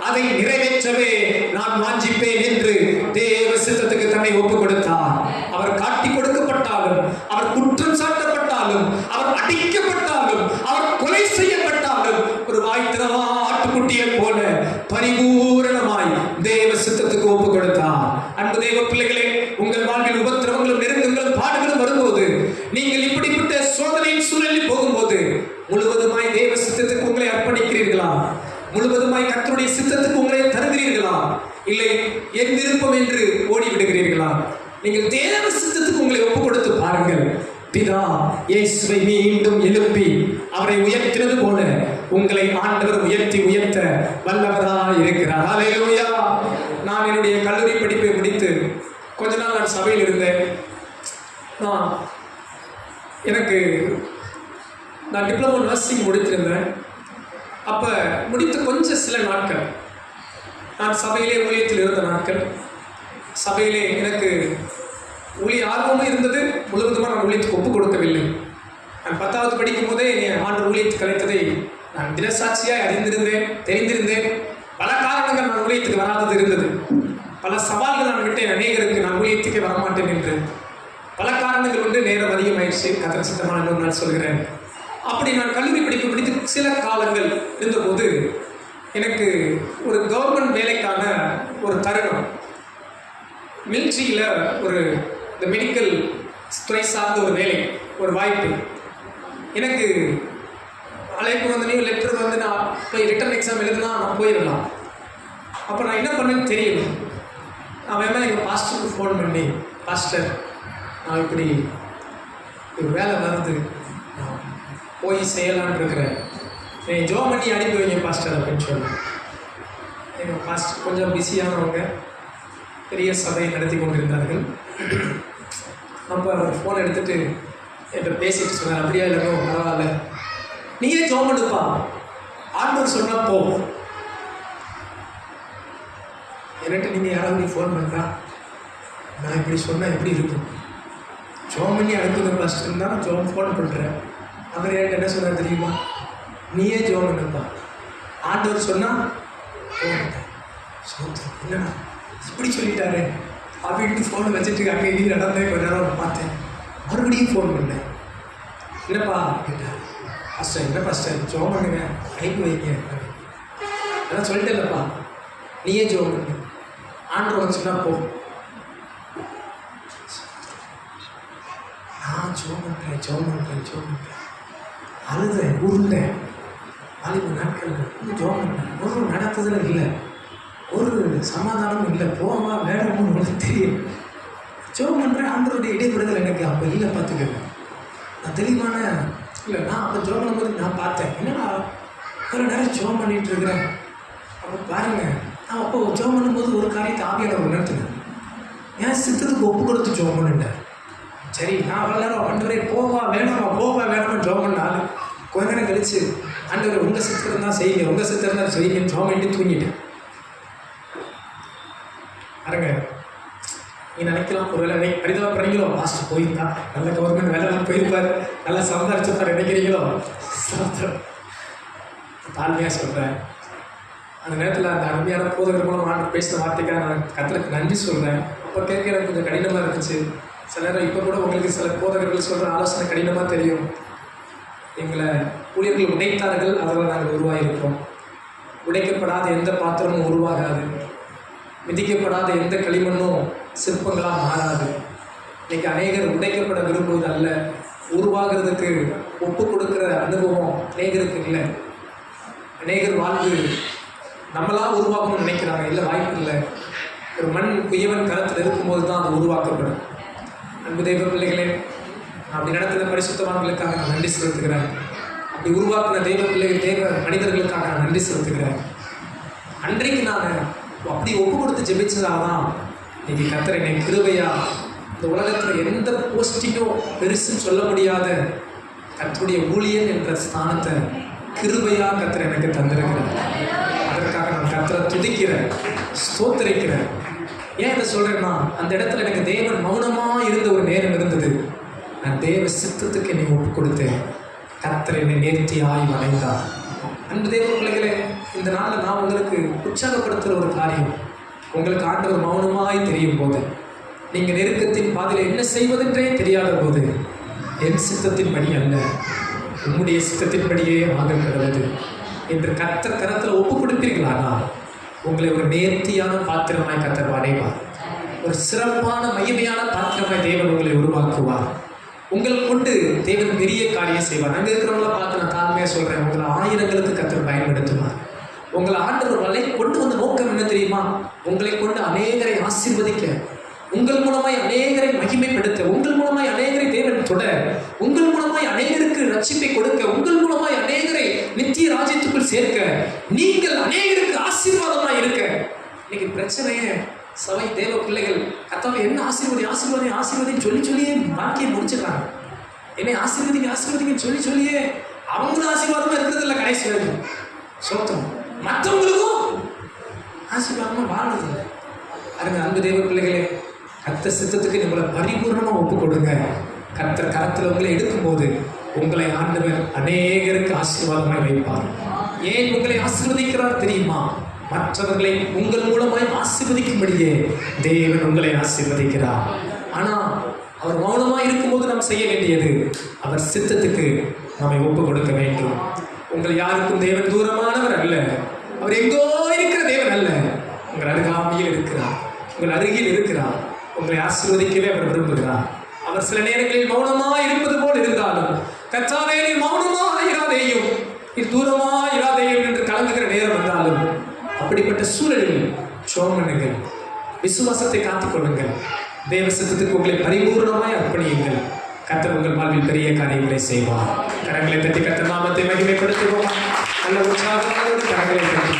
அதை நிறைவேற்றவே நான் வாஞ்சிப்பேன் என்று தேவ சித்தத்துக்கு தன்னை ஒப்பு கொடுத்தார். அவர் காட்டி கொடுக்கப்பட்டாலும், அவர் குற்றம் சாட்டப்பட்டாலும், அவர் அடிக்கப்பட்டாலும், அவர் கொலை செய்யப்பட்டாலும், ஒரு வாய்த்திரவா ஆட்டுக்குட்டியை போல பரிபூரணமாய் தேவ சித்தத்துக்கு ஒப்பு கொடுத்தார். அன்பு தேவ பிள்ளைகளே, உங்கள் வாழ்வில் உபத்திரவங்களும் நெருக்கங்களும் பாடுகளும் வரும்போது, நீங்கள் இப்படிப்பட்ட சோதனையின் சூழலில் போகும்போது, முழுவதுமாய் தேவ சித்தத்துக்கு உங்களை அர்ப்பணிக்கிறீர்களா? முழுவதுமாய் கர்த்தருடைய சித்தத்துக்கு உங்களை தருகிறீர்களா? இல்லை என் விருப்பம் என்று ஓடிவிடுகிறீர்களா? நீங்கள் தேவ சித்தத்துக்கு உங்களை ஒப்பு கொடுத்து பாருங்கள். பிதா இயேசுவை மீண்டும் எழுப்பி அவரை உயர்த்தினது போல உங்களை ஆண்டவர் உயர்த்த வல்லவராய் இருக்கிறார். ஹல்லேலூயா. நான் என்னுடைய கல்லூரி படிப்பை முடித்து கொஞ்ச நாள் நான் சபையில் இருந்தேன். நான் டிப்ளமோ நர்சிங் முடித்திருந்தேன். அப்ப முடித்த கொஞ்சம் சில நாட்கள் நான் சபையிலே ஊழியத்தில் இருந்த நாட்கள், சபையிலே எனக்கு ஊழிய ஆர்வமும் இருந்தது. முழுவதுமாக நான் ஊழியத்துக்கு ஒப்புக் கொடுக்கவில்லை. நான் 10வது படிக்கும் போதே ஆண்டு ஊழியத்துக்கு அழைத்ததை நான் தினசாட்சியாய் அறிந்திருந்தேன், தெரிந்திருந்தேன். பல காரணங்கள் நான் ஊழியத்துக்கு வராதது இருந்தது. பல சவால்கள் நான் விட்டேன். அநேகருக்கு நான் ஊழியத்துக்கே வரமாட்டேன் என்று பல காரணங்கள் உண்டு. நேரம் அதிகமாயிடுச்சு, கத்தர் சித்தமான இன்னொரு நாள் சொல்கிறேன். அப்படி நான் கல்லூரி படிப்பு முடித்து சில காலங்கள் இருந்தபோது எனக்கு ஒரு கவர்மெண்ட் வேலைக்கான ஒரு தருணம், மிலிட்ரியில் ஒரு இந்த மெடிக்கல் துறை சார்ந்த ஒரு வேலை, ஒரு வாய்ப்பு எனக்கு அழைப்பு வந்தனையும் லெட்டர் வந்து நான் போய் ரிட்டன் எக்ஸாம் எழுதுனா நான் போயிடலாம். அப்போ நான் என்ன பண்ணேன்னு தெரியல. நான் வேணா எங்கள் பாஸ்டருக்கு ஃபோன் பண்ணி, பாஸ்டர் நான் இப்படி ஒரு வேலை வருது, நான் போய் செய்யலான்னு இருக்கிறேன், என்னை ஜோம் பண்ணி அனுப்பி வைங்க பாஸ்டர் அப்படின்னு சொன்னேன். எங்கள் பாஸ்டர் கொஞ்சம் பிஸியானவங்க, பெரிய சபையை நடத்தி கொண்டிருந்தார்கள். அப்போ அவர் ஃபோன் எடுத்துகிட்டு என்கிட்ட பேசிட்டு சொன்னார், அப்படியா இல்லைனோ பரவாயில்ல, நீயே ஜோம் பண்ணுப்பா, ஆண்டவர் சொன்னால் போ. என்கிட்ட நீங்கள் யாராவது ஃபோன் பண்ணுறா, நான் இப்படி சொன்னால் எப்படி இருக்கும்? ஜோம் பண்ணி அனுப்புங்க பாஸ்டர் தான் ஜோம் ஃபோன் பண்ணுறேன். அவர் என்கிட்ட என்ன சொன்னார் தெரியுமா? நீயே ஜோம் பண்ணுப்பா, ஆண்டவர் சொன்னால் போட்டேன். என்னண்ணா இப்படி சொல்லிட்டாரு அப்படின்ட்டு ஃபோனை வச்சுட்டு அங்கே இங்கே நடந்தேன். கொஞ்ச நேரம் பார்த்தேன், மறுபடியும் ஃபோன் பண்ணேன். என்னப்பா கேட்டேன். பாஸ்டர் என்ன பாஸ்டர் ஜோம் பண்ணுங்க, அனுப்பி வைங்க. அதான் சொல்லிட்டேன்லப்பா, நீயே ஜோம் பண்ணு, ஆண்டவர் சொன்னால் போ. நான் ஜோம் பண்ணுறேன் அழுதேன், உருண்டேன். 4 நாட்கள் ஜோம் பண்ணேன். ஒரு நடத்துதலும் இல்லை, ஒரு சமாதானமும் இல்லை. போவா வேணும்னு உங்களுக்கு தெரியும். ஜோம் பண்ணுறேன், ஆண்டவருடைய இடைவிடுதல் எனக்கு அப்போ இல்லை. பார்த்துக்கங்க, நான் தெளிவான இல்லை. நான் அப்போ ஜோம் பண்ணும்போது நான் பார்த்தேன், என்னடா ஒரு நேரம் ஜோம் பண்ணிகிட்டு இருக்கிறேன். அப்போ பாருங்கள், நான் அப்போ ஜோம் பண்ணும்போது ஒரு காரியத்தை ஆவியானவர் உணர்த்தினேன். ஏன் சித்தத்துக்கு ஒப்பு கொடுத்து ஜோம் பண்ணிட்டேன். சரி, நான் அவ்வளோ நேரம் ஆண்டவரே போவா வேணாமா ஜோம் பண்ணாலும் கொஞ்ச நேரம் கழிச்சு, ஆண்டவர் உங்கள் சித்திரம் தான் செய்யுங்க, உங்கள் சித்திரம் தான் செய்யுங்கன்னு ஜோம் பண்ணிட்டு தூங்கிட்டேன். பாருங்க, நீ நினைக்கலாம் ஒருவேளை பரிதாபப்படுறீங்களோ, பாஸ்டர் போயிருந்தா நல்ல கவர்மெண்ட் வேலைலாம் போயிருப்பார், நல்லா சம்பாதிச்சிருப்பார் நினைக்கிறீங்களோ? தாழ்மையாக சொல்கிறேன். அந்த நேரத்தில் அந்த அருமையான போதகர் மூலம் ஆண்டு பேசின வார்த்தைக்காக நான் கர்த்தருக்கு நன்றி சொல்கிறேன். அப்போ கேட்க எனக்கு கொஞ்சம் கடினமாக இருந்துச்சு. சில நேரம் இப்போ கூட உங்களுக்கு சில போதகர்கள் சொல்கிற ஆலோசனை கடினமாக தெரியும். எங்களை ஊழியர்கள் உடைத்தார்கள், அதனால் நாங்கள் உருவாகியிருக்கிறோம். உடைக்கப்படாத எந்த பாத்திரமும் உருவாகாது, மிதிக்கப்படாத எந்த களிமண்ணும் சிற்பங்களாக மாறாது. இன்றைக்கி அநேகர் உடைக்கப்பட விரும்புவது அல்ல, உருவாகிறதுக்கு ஒப்பு கொடுக்குற அனுபவம் அநேகருக்கு இல்லை. அநேகர் வாழ்வு நம்மளாக உருவாக்கணும்னு நினைக்கிறாங்க. இல்லை, வாய்ப்பு இல்லை. ஒரு மண் குயவன் கரத்தில் இருக்கும்போது தான் அது உருவாக்கப்படும். அன்பு தெய்வ பிள்ளைகளே, அப்படி நடத்தின பரிசுத்தவான்களுக்காக நான் நன்றி செலுத்துகிறேன். அப்படி உருவாக்கின தெய்வ பிள்ளைகள், தெய்வ மனிதர்களுக்காக நான் நன்றி செலுத்துகிறேன். அன்றைக்கு நான் அப்படி ஒப்பு கொடுத்து ஜெபிச்சதாக தான் இன்னைக்கு கர்த்தர் என்னை கிருபையா இந்த உலகத்தில் எந்த போஸ்டிங்கோ பெருசுன்னு சொல்ல முடியாத கர்த்தருடைய ஊழியன் என்ற ஸ்தானத்தை கிருபையாக கர்த்தர் எனக்கு தந்திருக்கிறார். அதற்காக நான் கர்த்தரை துதிக்கிறேன், ஸ்தோத்திரிக்கிறேன். ஏன் இதை சொல்கிறேன்னா, அந்த இடத்துல எனக்கு தேவன் மௌனமாக இருந்த ஒரு நேரம் இருந்தது. நான் தேவ சித்தத்துக்கு என்னை ஒப்பு கொடுத்தேன். கர்த்தர் என்னை நேர்த்தியாய் வளைந்தார். அன்பு தேவ பிள்ளைகளே, இந்த நாளில் நான் உங்களுக்கு உற்சாகப்படுத்துகிற ஒரு காரியம், உங்களுக்கு ஆண்டவர் மௌனமாய் தெரியும் போது, நீங்கள் நெருக்கத்தின் பாதையில் என்ன செய்வதென்றே தெரியாத போது, என் சித்தத்தின் படி அல்ல, உன்னுடைய சித்தத்தின் படியே ஆக கிடவது என்று கர்த்தர் கரத்தில் ஒப்பு கொடுப்பீர்களானா, உங்களை ஒரு நேர்த்தியான பாத்திரமாய் கர்த்தர் அடைவார். ஒரு சிறப்பான மகிமையான பாத்திரமாய் தேவன் உங்களை உருவாக்குவார். உங்களை கொண்டு தேவன் பெரிய காரியம் செய்வார். அங்கே இருக்கிறவங்கள பார்த்து நான் தாழ்மையாக சொல்கிறேன், உங்களை ஆயிரங்களுக்கு கர்த்தர் பயன்படுத்துவார். உங்களை ஆண்டவர் வலை கொண்டு வந்த நோக்கம் என்ன தெரியுமா? உங்களை கொண்டு அநேகரை ஆசீர்வதிக்க, உங்கள் மூலமாய் அநேகரை மகிமைப்படுத்த, உங்கள் மூலமாய் அநேகரை தேவன் தொட, உங்கள் மூலமாய் அநேகருக்கு ரட்சிப்பை கொடுக்க, உங்கள் மூலமாய் அநேகரை நித்திய ராஜ்யத்துக்குள் சேர்க்க, நீங்கள் அநேகருக்கு ஆசீர்வாதமாய் இருக்க. இன்னைக்கு பிரச்சனையே சபை தேவ பிள்ளைகள் கர்த்தாவே என்ன ஆசீர்வதின்னு சொல்லியே வாக்கியம் முடிச்சிடறாங்க. என்னை ஆசீர்வதிங்கன்னு சொல்லியே அவங்களும் ஆசீர்வாதமாக இருக்கிறது இல்லை. கடைசி வரைக்கும் சோத்திரம். மற்றவங்களுக்கும் ஆசீர்வாதமா வாழுது. அதுங்க அன்பு தேவ பிள்ளைகளே, கர்த்தர் சித்தத்துக்கு நம்மளை பரிபூர்ணமா ஒப்பு கொடுங்க. கர்த்தர் கரத்தில் உங்களை எடுக்கும்போது உங்களை ஆண்டவர் அநேகருக்கு ஆசீர்வாதமாய் வைப்பார். ஏன் உங்களை ஆசீர்வதிக்கிறார் தெரியுமா? மற்றவர்களை உங்கள் மூலமாய் ஆசீர்வதிக்கும்படியே தேவன் உங்களை ஆசீர்வதிக்கிறார். ஆனா அவர் மௌனமாய் இருக்கும்போது நாம் செய்ய வேண்டியது அவர் சித்தத்துக்கு நம்மை ஒப்பு கொடுக்க வேண்டும். உங்கள் யாருக்கும் தேவன் தூரமானவர் அல்ல. அவர் எங்கோ இருக்கிற தேவன் அல்ல. உங்கள் அருகாமையில் இருக்கிறார், உங்கள் அருகில் இருக்கிறார். உங்களை ஆசீர்வதிக்கவே அவர் விரும்புகிறார். அவர் சில நேரங்களில் மௌனமாய் இருப்பது போல் இருந்தாலும், கர்த்தாவே நீ மௌனமாக இராதேயும், நீ தூரமாக இராதேயும் என்று கலங்குகிற நேரம் வந்தாலும், அப்படிப்பட்ட சூழலில் ஜெபம் பண்ணுங்கள், விசுவாசத்தை காத்துக்கொள்ளுங்கள், தேவ சித்தத்துக்கு உங்களை பரிபூர்ணமாய் அர்ப்பணியுங்கள். கர்த்தர் உங்கள் வாழ்வில் பெரிய காரியங்களை செய்வார். கரங்களை தட்டி கர்த்தர் நாமத்தை மகிமைப்படுத்துவோம். நல்ல உற்சாகத்தோடு கரங்களை தட்டி